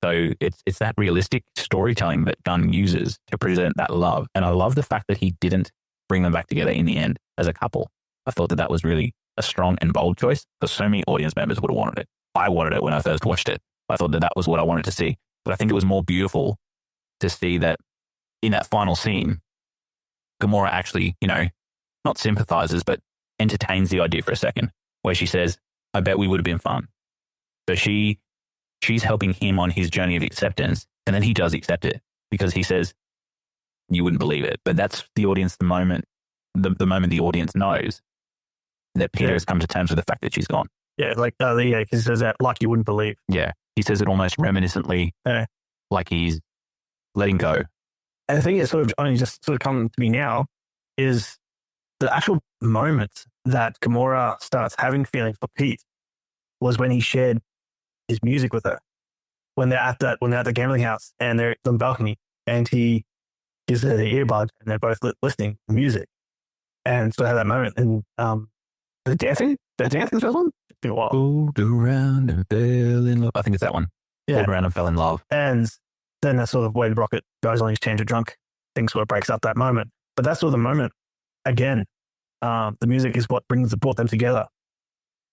So it's that realistic storytelling that Gunn uses to present that love. And I love the fact that he didn't bring them back together in the end as a couple. I thought that was really a strong and bold choice because so many audience members would have wanted it. I wanted it when I first watched it. I thought that was what I wanted to see. But I think it was more beautiful to see that in that final scene, Gamora actually, not sympathizes, but entertains the idea for a second, where she says, I bet we would have been fun. So she's helping him on his journey of acceptance, and then he does accept it because he says, you wouldn't believe it. But that's the audience, the moment the audience knows that Peter has come to terms with the fact that she's gone. Yeah, because he says that like you wouldn't believe. Yeah, he says it almost reminiscently, like he's letting go. And the thing that's sort of only just sort of come to me now is the actual moment that Gamora starts having feelings for Pete was when he shared his music with her. When they're at the gambling house and they're on the balcony and he gives her the earbud, and they're both listening to music. And so they have that moment. And the dancing first one? It's been a while. Pulled around and fell in love. I think it's that one. Yeah. Pulled around and fell in love. And then that's sort of when Rocket goes on his tangent drunk, things sort of breaks up that moment. But that's sort of the moment, again, the music is what brought them together.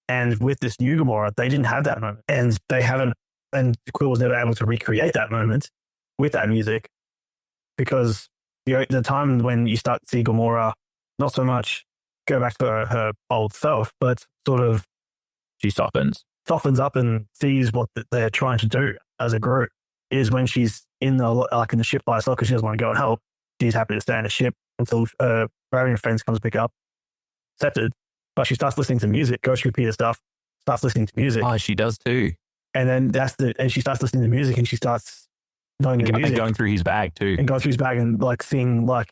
And with this new Gamora, they didn't have that moment. And they haven't, and Quill was never able to recreate that moment with that music, because the time when you start to see Gamora not so much go back to her old self, but sort of She softens up and sees what they're trying to do as a group, is when she's in the ship by herself, because she doesn't want to go and help. She's happy to stay in the ship until Raven friends comes to pick up, accepted. But she starts listening to music, goes through Peter's stuff, starts listening to music. Oh, she does too. And then and she starts listening to music, and she starts knowing the music. And going through his bag too. And going through his bag and like seeing like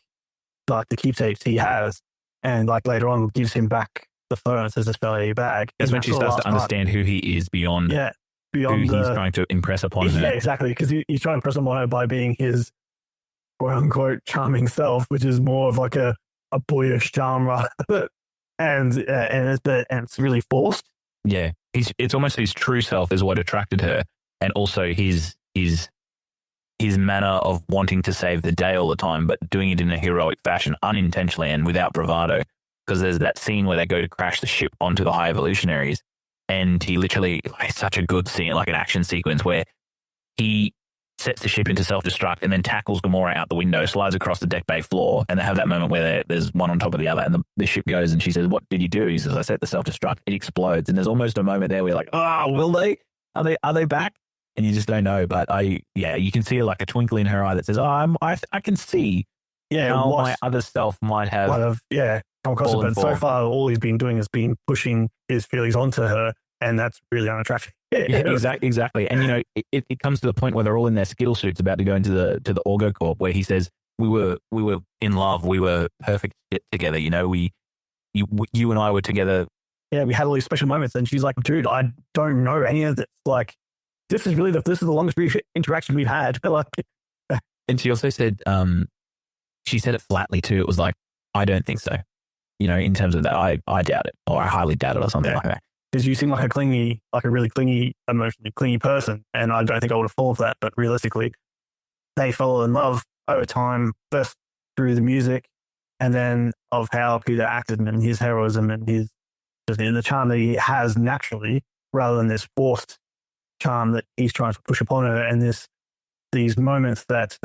the keepsakes he has. And like later on gives him back the phone and says, "Just fell out of your bag." That's when she starts to understand who he is beyond who he's trying to impress upon her. Yeah, exactly. Because he's trying to impress upon her by being his quote unquote charming self, which is more of like a boyish charm, rather. and it's really forced. Yeah, it's almost his true self is what attracted her, and also his manner of wanting to save the day all the time, but doing it in a heroic fashion, unintentionally and without bravado. Because there's that scene where they go to crash the ship onto the High Evolutionaries, and he literally, it's such a good scene, like an action sequence where he sets the ship into self-destruct and then tackles Gamora out the window, slides across the deck bay floor, and they have that moment where there's one on top of the other, and the ship goes, and she says, "What did you do?" He says, "I set the self-destruct." It explodes, and there's almost a moment there where you're like, "Oh, will they? Are they back?" And you just don't know. But you can see like a twinkle in her eye that says, "Oh, I can see, how my other self might have come across it." But so far, all he's been doing is been pushing his feelings onto her, and that's really unattractive. Yeah, exactly. And it comes to the point where they're all in their Skittle suits about to go into the Orgo Corp, where he says, "We were in love. We were perfect together. You and I were together." Yeah, we had all these special moments, and she's like, "Dude, I don't know any of this. Like, this is the longest interaction we've had." And she also said, she said it flatly too. It was like, "I don't think so." In terms of that, I doubt it, or I highly doubt it, or something like that. Because you seem like a really clingy, emotionally clingy person, and I don't think I would have fallen for that. But realistically, they fell in love over time, first through the music, and then of how Peter acted and his heroism and the charm that he has naturally, rather than this forced charm that he's trying to push upon her, and these moments that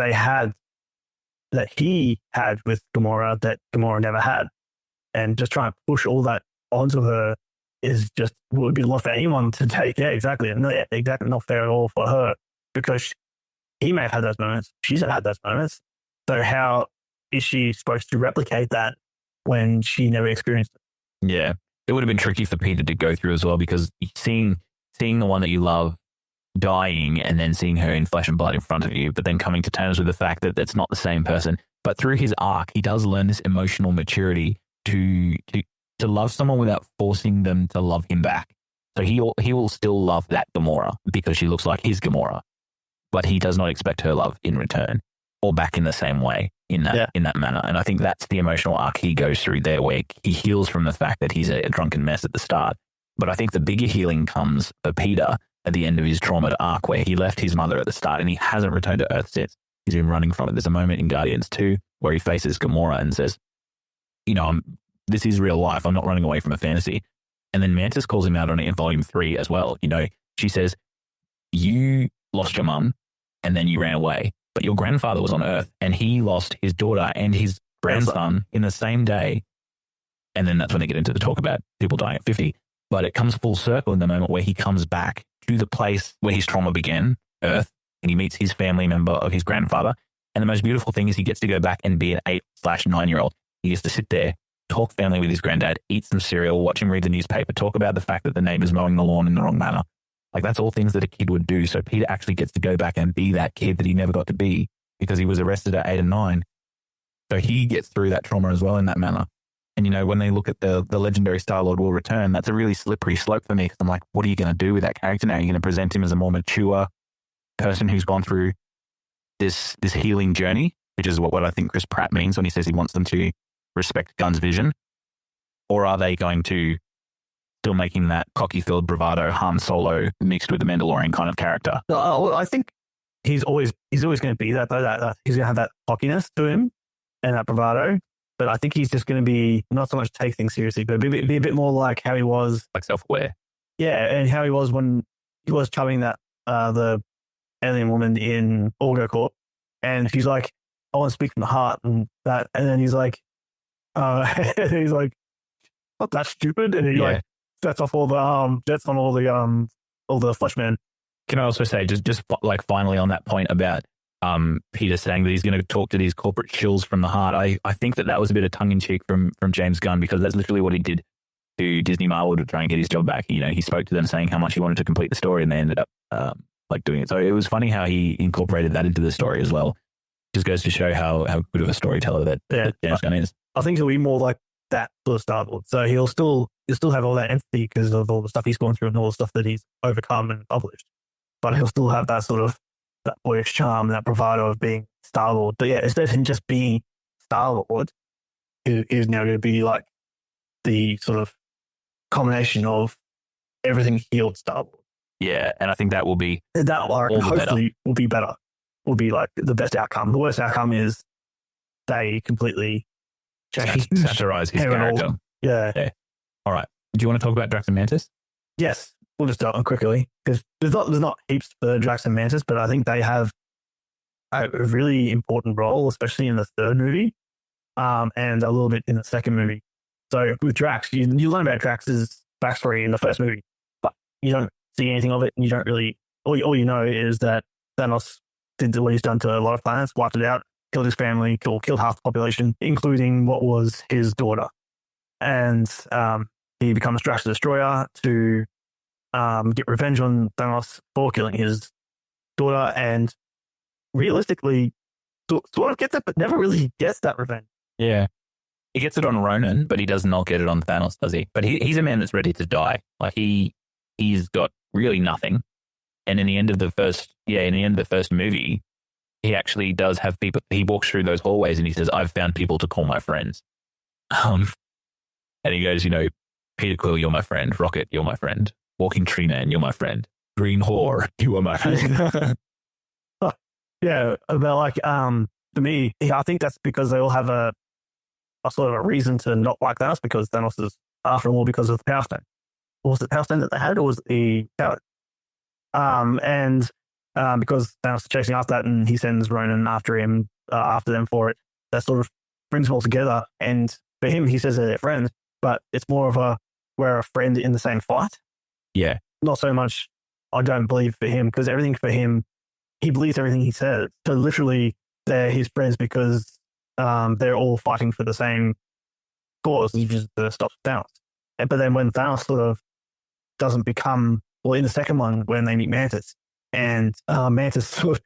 he had with Gamora that Gamora never had, and just trying to push all that onto her would be not for anyone to take. Yeah, exactly. And exactly not fair at all for her, because he may have had those moments. She's had those moments. So how is she supposed to replicate that when she never experienced it? Yeah. It would have been tricky for Peter to go through as well, because seeing the one that you love dying and then seeing her in flesh and blood in front of you, but then coming to terms with the fact that that's not the same person. But through his arc, he does learn this emotional maturity to love someone without forcing them to love him back. So he will still love that Gamora because she looks like his Gamora, but he does not expect her love in return or back in the same way in that manner. And I think that's the emotional arc he goes through there, where he heals from the fact that he's a drunken mess at the start. But I think the bigger healing comes for Peter at the end of his traumaed arc, where he left his mother at the start and he hasn't returned to Earth since. He's been running from it. There's a moment in Guardians 2 where he faces Gamora and says, this is real life. I'm not running away from a fantasy. And then Mantis calls him out on it in Volume 3 as well. She says, "You lost your mum and then you ran away, but your grandfather was on Earth and he lost his daughter and his grandson in the same day." And then that's when they get into the talk about people dying at 50. But it comes full circle in the moment where he comes back to the place where his trauma began, Earth, and he meets his family member of his grandfather. And the most beautiful thing is he gets to go back and be an 8/9-year-old. He gets to sit there, talk family with his granddad, eat some cereal, watch him read the newspaper, talk about the fact that the neighbor's mowing the lawn in the wrong manner. Like, that's all things that a kid would do. So Peter actually gets to go back and be that kid that he never got to be because he was arrested at 8 and 9. So he gets through that trauma as well in that manner. And, when they look at the legendary Star-Lord will return, that's a really slippery slope for me, because I'm like, what are you going to do with that character now? You're going to present him as a more mature person who's gone through this healing journey which is what I think Chris Pratt means when he says he wants them to respect Gunn's vision? Or are they going to still making that cocky-filled bravado Han Solo mixed with the Mandalorian kind of character? I think he's always going to be that, though. That he's going to have that cockiness to him and that bravado. But I think he's just going to be not so much take things seriously, but be a bit more like how he was, like self-aware. Yeah, and how he was when he was chubbing that the alien woman in Orgo Corp, and he's like, "I want to speak from the heart," and that, and then he's like, and he's like, "Not that stupid," and he like sets off all the jets on all the flesh-men. Can I also say, just like finally on that point about Peter saying that he's going to talk to these corporate shills from the heart, I think that was a bit of tongue-in-cheek from James Gunn, because that's literally what he did to Disney Marvel to try and get his job back. You know, he spoke to them saying how much he wanted to complete the story, and they ended up like doing it. So it was funny how he incorporated that into the story as well. Just goes to show how good of a storyteller that James Gunn is. I think he'll be more like that sort of Star-Lord. So he'll still have all that empathy because of all the stuff he's gone through and all the stuff that he's overcome and published. But he'll still have that sort of that boyish charm, that bravado of being Star-Lord. But yeah, instead of him just being Star-Lord, he's now going to be like the sort of combination of everything healed Star-Lord. Yeah, and I think that will be hopefully will be better. Will be like the best outcome. The worst outcome is they completely satirize his character. Yeah. All right. Do you want to talk about Drax and Mantis? Yes. We'll just start on quickly because there's not heaps for Drax and Mantis, but I think they have a really important role, especially in the third movie, and a little bit in the second movie. So with Drax, you learn about Drax's backstory in the first movie, but you don't see anything of it, and you don't really. All you know is that Thanos did what he's done to a lot of planets, wiped it out, killed his family, killed half the population, including what was his daughter, and he becomes Drax the Destroyer to get revenge on Thanos for killing his daughter, and realistically, sort of gets it, but never really gets that revenge. Yeah. He gets it on Ronan, but he does not get it on Thanos, does he? But he's a man that's ready to die. Like he's got really nothing. And in the end of the first movie, he actually does have people. He walks through those hallways and he says, "I've found people to call my friends." And he goes, Peter Quill, you're my friend. Rocket, you're my friend. Walking Tree Man, you're my friend. Green Whore, you are my friend. Yeah, but like to me, I think that's because they all have a sort of a reason to not like Thanos, because Thanos is, after all, because of the Power Stone. Or was it the Power Stone that they had, or was it the Power? Because Thanos is chasing after that, and he sends Ronan after them for it. That sort of brings them all together. And for him, he says they're friends, but it's more of we're a friend in the same fight. Yeah. Not so much, I don't believe for him, because everything for him, he believes everything he says. So literally, they're his friends because they're all fighting for the same cause, which is to stop Thanos. But then when Thanos sort of doesn't become, well, in the second one, when they meet Mantis, and Mantis sort of,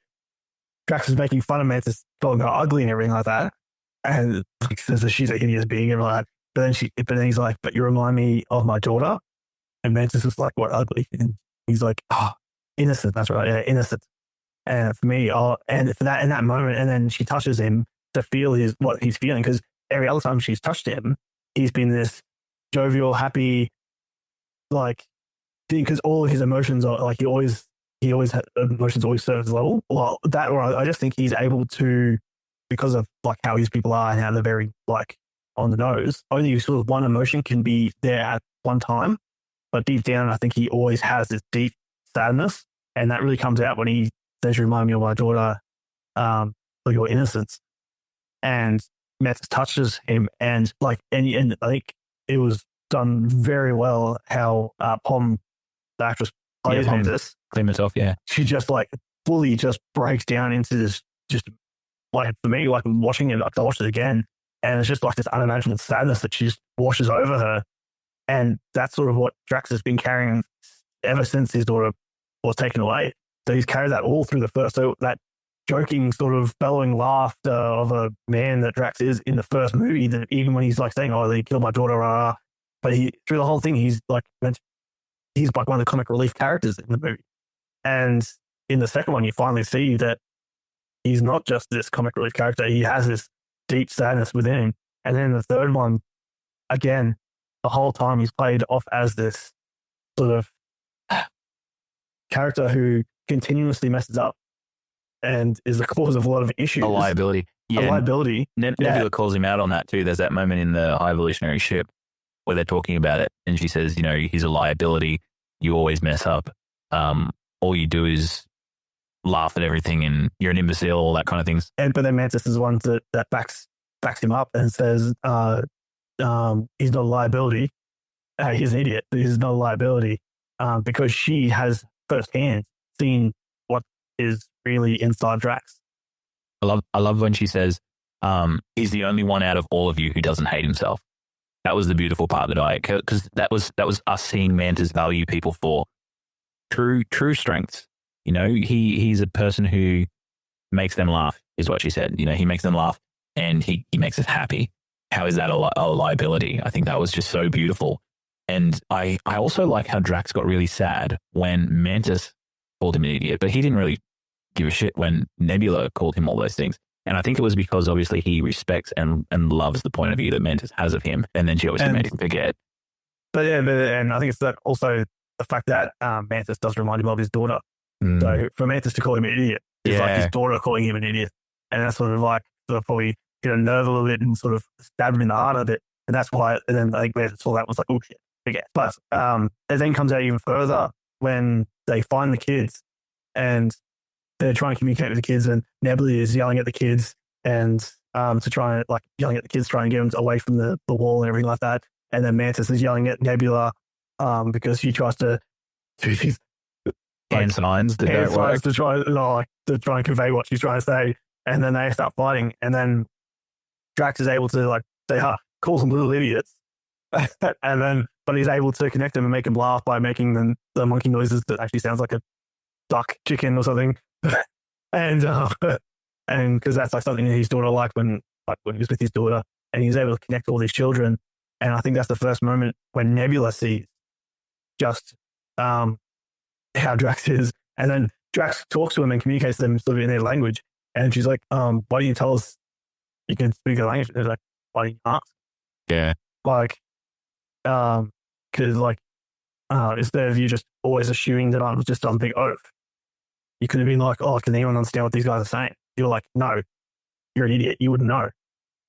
Drax is making fun of Mantis, calling her ugly and everything like that, and like, says that she's a hideous being and everything like that. But then he's like, "But you remind me of my daughter," and Mantis is like, "What, ugly?" And he's like, "Oh, innocent. That's right, yeah, innocent." And for me, and for that, in that moment, and then she touches him to feel what he's feeling, because every other time she's touched him, he's been this jovial, happy, like, because all of his emotions are like he always had emotions always surface level. Well, I just think he's able to, because of like how his people are and how they're very like on the nose. Only sort of one emotion can be there at one time, but deep down, I think he always has this deep sadness, and that really comes out when he says, "You remind me of my daughter, for your innocence." And Mantis touches him, and I think it was done very well how Pom, the actress, plays Mantis. Klimatov, yeah. She just like fully just breaks down into this, just like, for me, like watching it, I watched it again, and it's just like this unimaginable sadness that she just washes over her. And that's sort of what Drax has been carrying ever since his daughter was taken away. So he's carried that all through the first, so that joking sort of bellowing laughter of a man that Drax is in the first movie, that even when he's like saying, "Oh, they killed my daughter," but through the whole thing, he's like one of the comic relief characters in the movie. And in the second one, you finally see that he's not just this comic relief character. He has this deep sadness within him. And then the third one, again, the whole time he's played off as this sort of character who continuously messes up and is the cause of a lot of issues. A liability. Yeah. A liability. Nebula calls him out on that too. There's that moment in the High Evolutionary ship where they're talking about it. And she says, you know, he's a liability. You always mess up. All you do is laugh at everything and you're an imbecile, all that kind of things. But then Mantis is the one that backs him up and says, he's not a liability. He's an idiot. He's not a liability because she has firsthand seen what is really inside Drax. I love when she says, he's the only one out of all of you who doesn't hate himself. That was the beautiful part because that was us seeing Mantis value people for true strengths. You know, he's a person who makes them laugh, is what she said. You know, he makes them laugh and he makes us happy. How is that a liability? I think that was just so beautiful. And I also like how Drax got really sad when Mantis called him an idiot, but he didn't really give a shit when Nebula called him all those things. And I think it was because obviously he respects and loves the point of view that Mantis has of him. And then she obviously made him forget. And I think it's that also the fact that Mantis does remind him of his daughter. So for Mantis to call him an idiot, it's like his daughter calling him an idiot. And that's sort of like probably hit a nerve a little bit and sort of stab him in the heart a bit. And that's why, and then I think Mantis saw that was like, oh shit, forget. But it then comes out even further when they find the kids and they're trying to communicate with the kids and Nebula is yelling at the kids and to try and like yelling at the kids, trying to get them away from the wall and everything like that. And then Mantis is yelling at Nebula because she tries to do these hand signs that don't work. To try and convey what she's trying to say. And then they start fighting. And then Drax is able to like say, calls them little idiots. But he's able to connect them and make them laugh by making the monkey noises that actually sounds like a duck, chicken or something. and because that's like something that his daughter liked when he was with his daughter, and he's able to connect all these children. And I think that's the first moment when Nebula sees just how Drax is. And then Drax talks to him and communicates to them sort of in their language. And she's like, why don't you tell us you can speak a language? And they're like, why don't you ask? Yeah. Like, because like, instead of you just always assuming that I'm just some big oaf, you could have been like, oh, can anyone understand what these guys are saying? You're like, no, you're an idiot. You wouldn't know.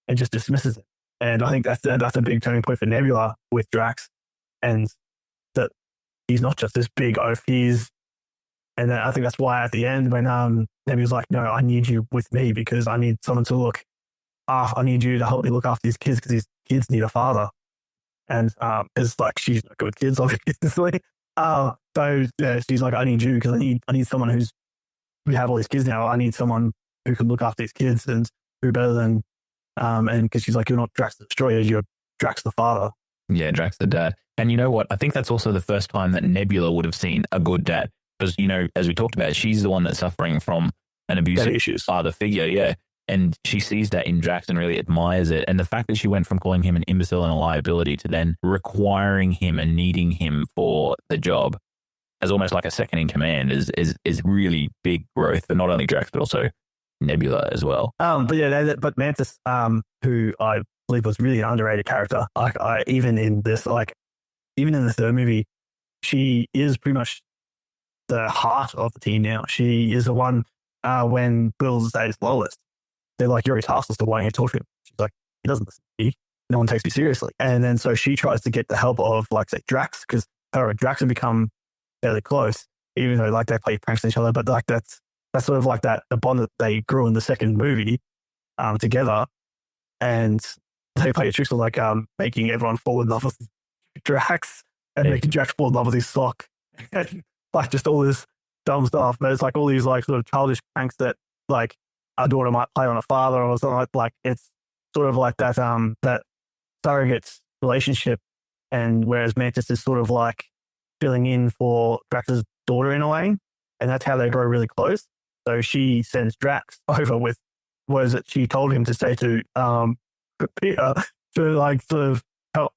And just dismisses it. And I think that's a big turning point for Nebula with Drax. And that he's not just this big oaf. And I think that's why at the end when Nebula's like, no, I need you with me because I need someone to look after. I need you to help me look after these kids because these kids need a father. And it's like she's not good with kids, obviously. So yeah, she's like, I need you because I need someone we have all these kids now. I need someone who can look after these kids and who better than and because she's like, you're not Drax the Destroyer, you're Drax the father. Yeah, Drax the dad. And you know what? I think that's also the first time that Nebula would have seen a good dad. Because, you know, as we talked about, she's the one that's suffering from an abusive father figure, yeah. And she sees that in Drax and really admires it. And the fact that she went from calling him an imbecile and a liability to then requiring him and needing him for the job as almost like a second in command is really big growth for not only Drax, but also Nebula as well. But Mantis, who I believe was really an underrated character, even in the third movie, she is pretty much the heart of the team now. She is the one when Bill's at his lowest. They're like, you're his taskmaster, so why don't you talk to him? She's like, he doesn't listen to me. No one takes me seriously. And then so she tries to get the help of, like, say, Drax, because her and Drax have become fairly close, even though, like, they play pranks on each other. But, like, that's sort of like the bond that they grew in the second movie together. And they play tricks of, like, making everyone fall in love with Drax and making Drax fall in love with his sock. And, like, just all this dumb stuff. But it's, like, all these, like, sort of childish pranks that, like, our daughter might play on a father or something like it's sort of like that that surrogate relationship, and whereas Mantis is sort of like filling in for Drax's daughter in a way, and that's how they grow really close. So she sends Drax over with what is it she told him to say to Peter to like sort of help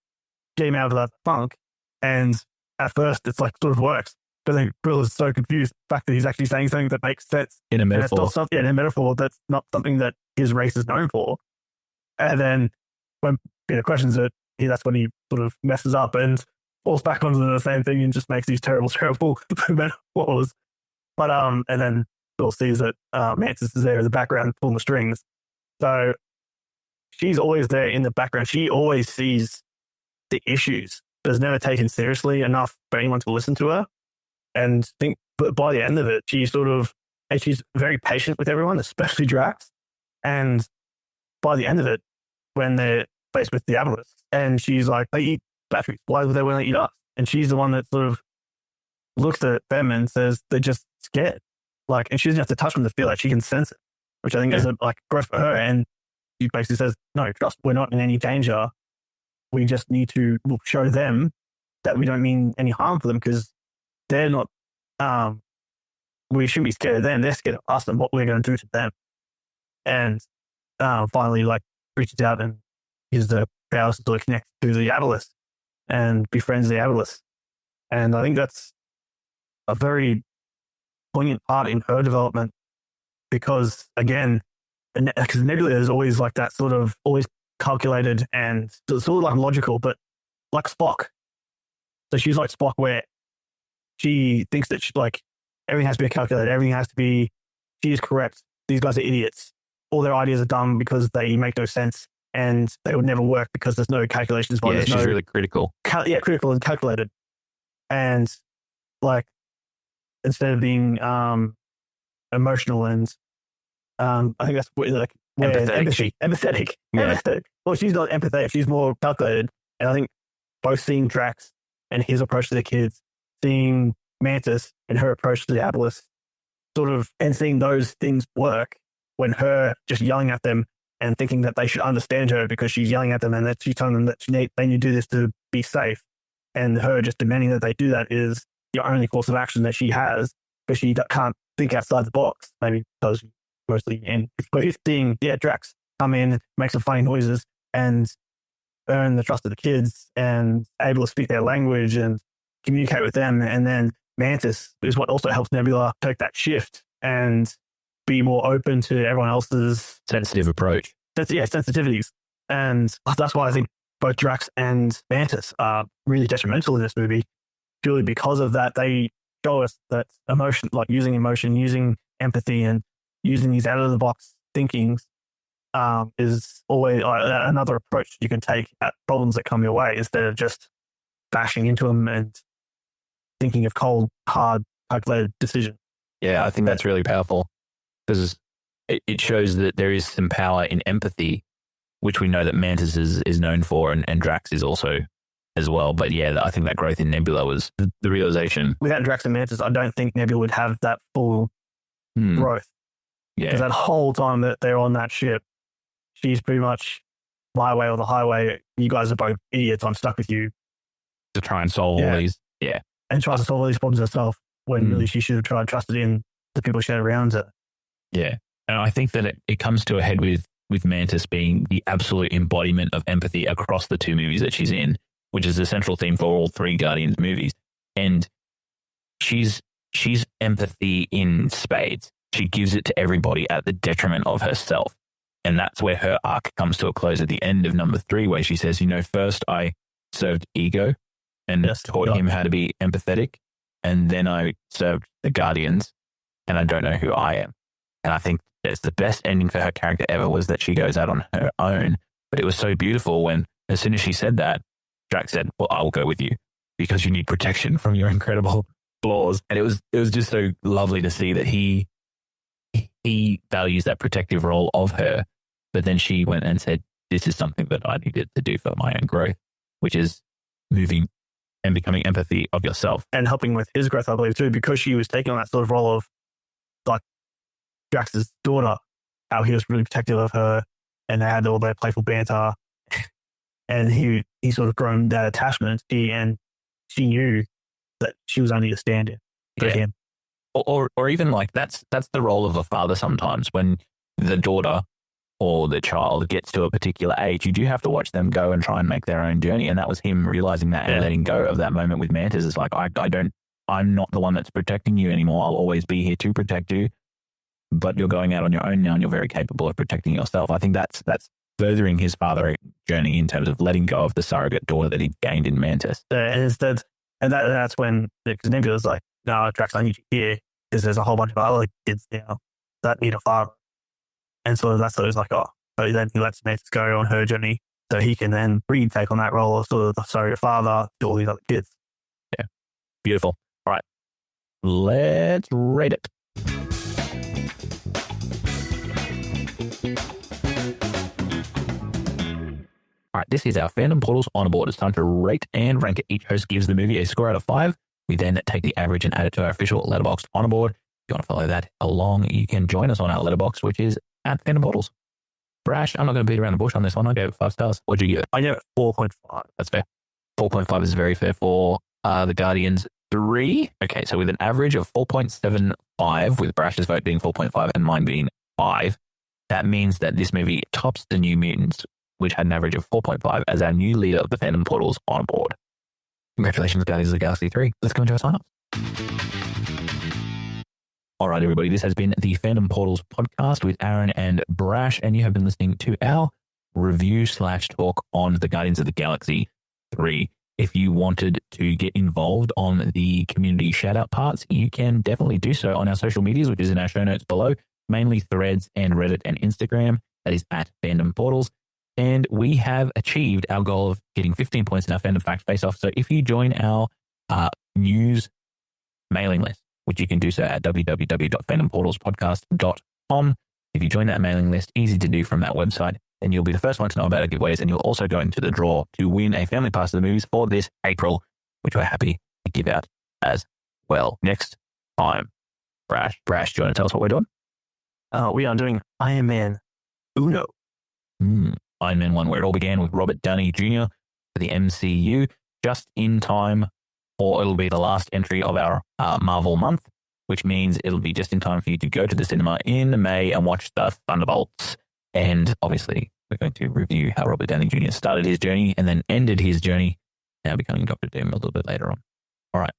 get him out of that funk. And at first it's like sort of works, but then Quill is so confused the fact that he's actually saying something that makes sense in a and it's metaphor. not something in a metaphor that's not something that his race is known for. And then when Peter questions it, that's when he sort of messes up and falls back onto the same thing and just makes these terrible metaphors. But and then Bill sees that Mantis is there in the background pulling the strings. So she's always there in the background. She always sees the issues, but is never taken seriously enough for anyone to listen to her. And but by the end of it, she's very patient with everyone, especially Drax. And by the end of it, when they're faced with the Aboleths, and she's like, they eat batteries. Why would they want to eat us? And she's the one that sort of looks at them and says they're just scared. Like, and she doesn't have to touch them to feel it. She can sense it, which I think is a growth for her. And she basically says, no, trust, we're not in any danger. We just need to show them that we don't mean any harm for them because they're not, we shouldn't be scared of them. They're scared of us and what we're going to do to them. And finally, like, reaches out and uses the powers to sort of connect to the Aboleth and befriends the Aboleth. And I think that's a very poignant part in her development because, again, because Nebula is always like that sort of always calculated and sort of like logical, but like Spock. So she's like Spock where she thinks that everything has to be calculated, everything has to be, she is correct. These guys are idiots. All their ideas are dumb because they make no sense and they would never work because there's no calculations. Yeah, she's really critical. Critical and calculated. And like, instead of being emotional and I think that's where empathetic. Empathetic. Yeah. Empathetic. Well, she's not empathetic. She's more calculated. And I think both seeing Drax and his approach to the kids, seeing Mantis and her approach to the Aboleth, sort of, and seeing those things work when her just yelling at them and thinking that they should understand her because she's yelling at them and that she's telling them that they need to do this to be safe. And her just demanding that they do that is the only course of action that she has because she can't think outside the box. Maybe because mostly in, but he's seeing, Drax come in, make some funny noises and earn the trust of the kids and able to speak their language and communicate with them. And then Mantis is what also helps Nebula take that shift and be more open to everyone else's sensitive approach. Sensitivities. And that's why I think both Drax and Mantis are really detrimental in this movie, purely because of that. They show us that emotion, like using emotion, using empathy, and using these out of the box thinkings is always another approach you can take at problems that come your way instead of just bashing into them and thinking of cold, hard, calculated decision. Yeah, I think that's really powerful because it shows that there is some power in empathy, which we know that Mantis is known for and Drax is also as well. But yeah, I think that growth in Nebula was the realization. Without Drax and Mantis, I don't think Nebula would have that full growth. Yeah. Because that whole time that they're on that ship, she's pretty much my way or the highway. You guys are both idiots. I'm stuck with you. To try and solve all these. Yeah. And tries to solve all these problems herself when really she should have tried trusted in the people she had around her. Yeah. And I think that it comes to a head with Mantis being the absolute embodiment of empathy across the two movies that she's in, which is the central theme for all three Guardians movies. And she's empathy in spades. She gives it to everybody at the detriment of herself. And that's where her arc comes to a close at the end of number 3, where she says, first I served Ego and taught him how to be empathetic. And then I served the Guardians and I don't know who I am. And I think that's the best ending for her character ever, was that she goes out on her own. But it was so beautiful when, as soon as she said that, Drax said, well, I will go with you because you need protection from your incredible flaws. And it was just so lovely to see that he values that protective role of her. But then she went and said, this is something that I needed to do for my own growth, which is moving and becoming empathy of yourself. And helping with his growth, I believe, too, because she was taking on that sort of role of like Drax's daughter, how he was really protective of her and they had all their playful banter. And he sort of grown that attachment. And she knew that she was only a stand-in for him. Or even like that's the role of a father sometimes. When the daughter or the child gets to a particular age, you do have to watch them go and try and make their own journey. And that was him realizing that and letting go of that moment with Mantis. It's like, I don't I'm not the one that's protecting you anymore. I'll always be here to protect you. But you're going out on your own now and you're very capable of protecting yourself. I think that's furthering his father journey in terms of letting go of the surrogate daughter that he gained in Mantis. That's when, because Nebula's like, no, Drax, I need you here, because there's a whole bunch of other kids now that need a father. And so that's what it's like, oh, so then he lets Mantis go on her journey so he can then take on that role of sort of the surrogate father to all these other kids. Yeah. Beautiful. All right. Let's rate it. All right, this is our Fandom Portals on board. It's time to rate and rank it. Each host gives the movie a score out of 5. We then take the average and add it to our official Letterboxd on board. If you want to follow that along, you can join us on our Letterboxd, which is at Fandom Portals. Brash, I'm not going to beat around the bush on this one. I gave it 5 stars. What'd you give it? I gave it 4.5. That's fair. 4.5 is very fair for The Guardians 3. Okay, so with an average of 4.75, with Brash's vote being 4.5 and mine being 5, that means that this movie tops The New Mutants, which had an average of 4.5 as our new leader of the Fandom Portals on board. Congratulations, Guardians of the Galaxy 3. Let's go into our sign-ups. All right, everybody, this has been the Fandom Portals podcast with Aaron and Brash, and you have been listening to our review/talk on the Guardians of the Galaxy 3. If you wanted to get involved on the community shout-out parts, you can definitely do so on our social medias, which is in our show notes below, mainly Threads and Reddit and Instagram. That is at Fandom Portals. And we have achieved our goal of getting 15 points in our Fandom Fact Face-Off. So if you join our news mailing list, which you can do so at www.fandomportalspodcast.com. If you join that mailing list, easy to do from that website, then you'll be the first one to know about our giveaways, and you'll also go into the draw to win a family pass to the movies for this April, which we're happy to give out as well. Next time, Brash, do you want to tell us what we're doing? We are doing Iron Man Uno. Iron Man 1, where it all began with Robert Downey Jr. for the MCU, just in time, or it'll be the last entry of our Marvel month, which means it'll be just in time for you to go to the cinema in May and watch the Thunderbolts. And obviously, we're going to review how Robert Downey Jr. started his journey and then ended his journey, now becoming Dr. Doom a little bit later on. All right.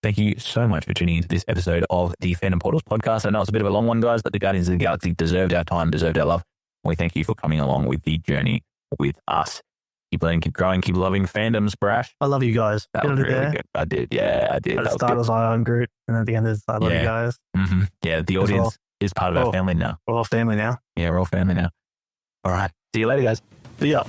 Thank you so much for tuning into this episode of the Fandom Portals podcast. I know it's a bit of a long one, guys, but the Guardians of the Galaxy deserved our time, deserved our love. We thank you for coming along with the journey with us. Keep learning, keep growing, keep loving fandoms, Brash. I love you guys. That was really good. I did. Yeah, I did. At the start was I am Groot, and at the end is I love you guys. Mm-hmm. Yeah, the audience is part of our family now. We're all family now. Yeah, we're all family now. All right. See you later, guys. See ya.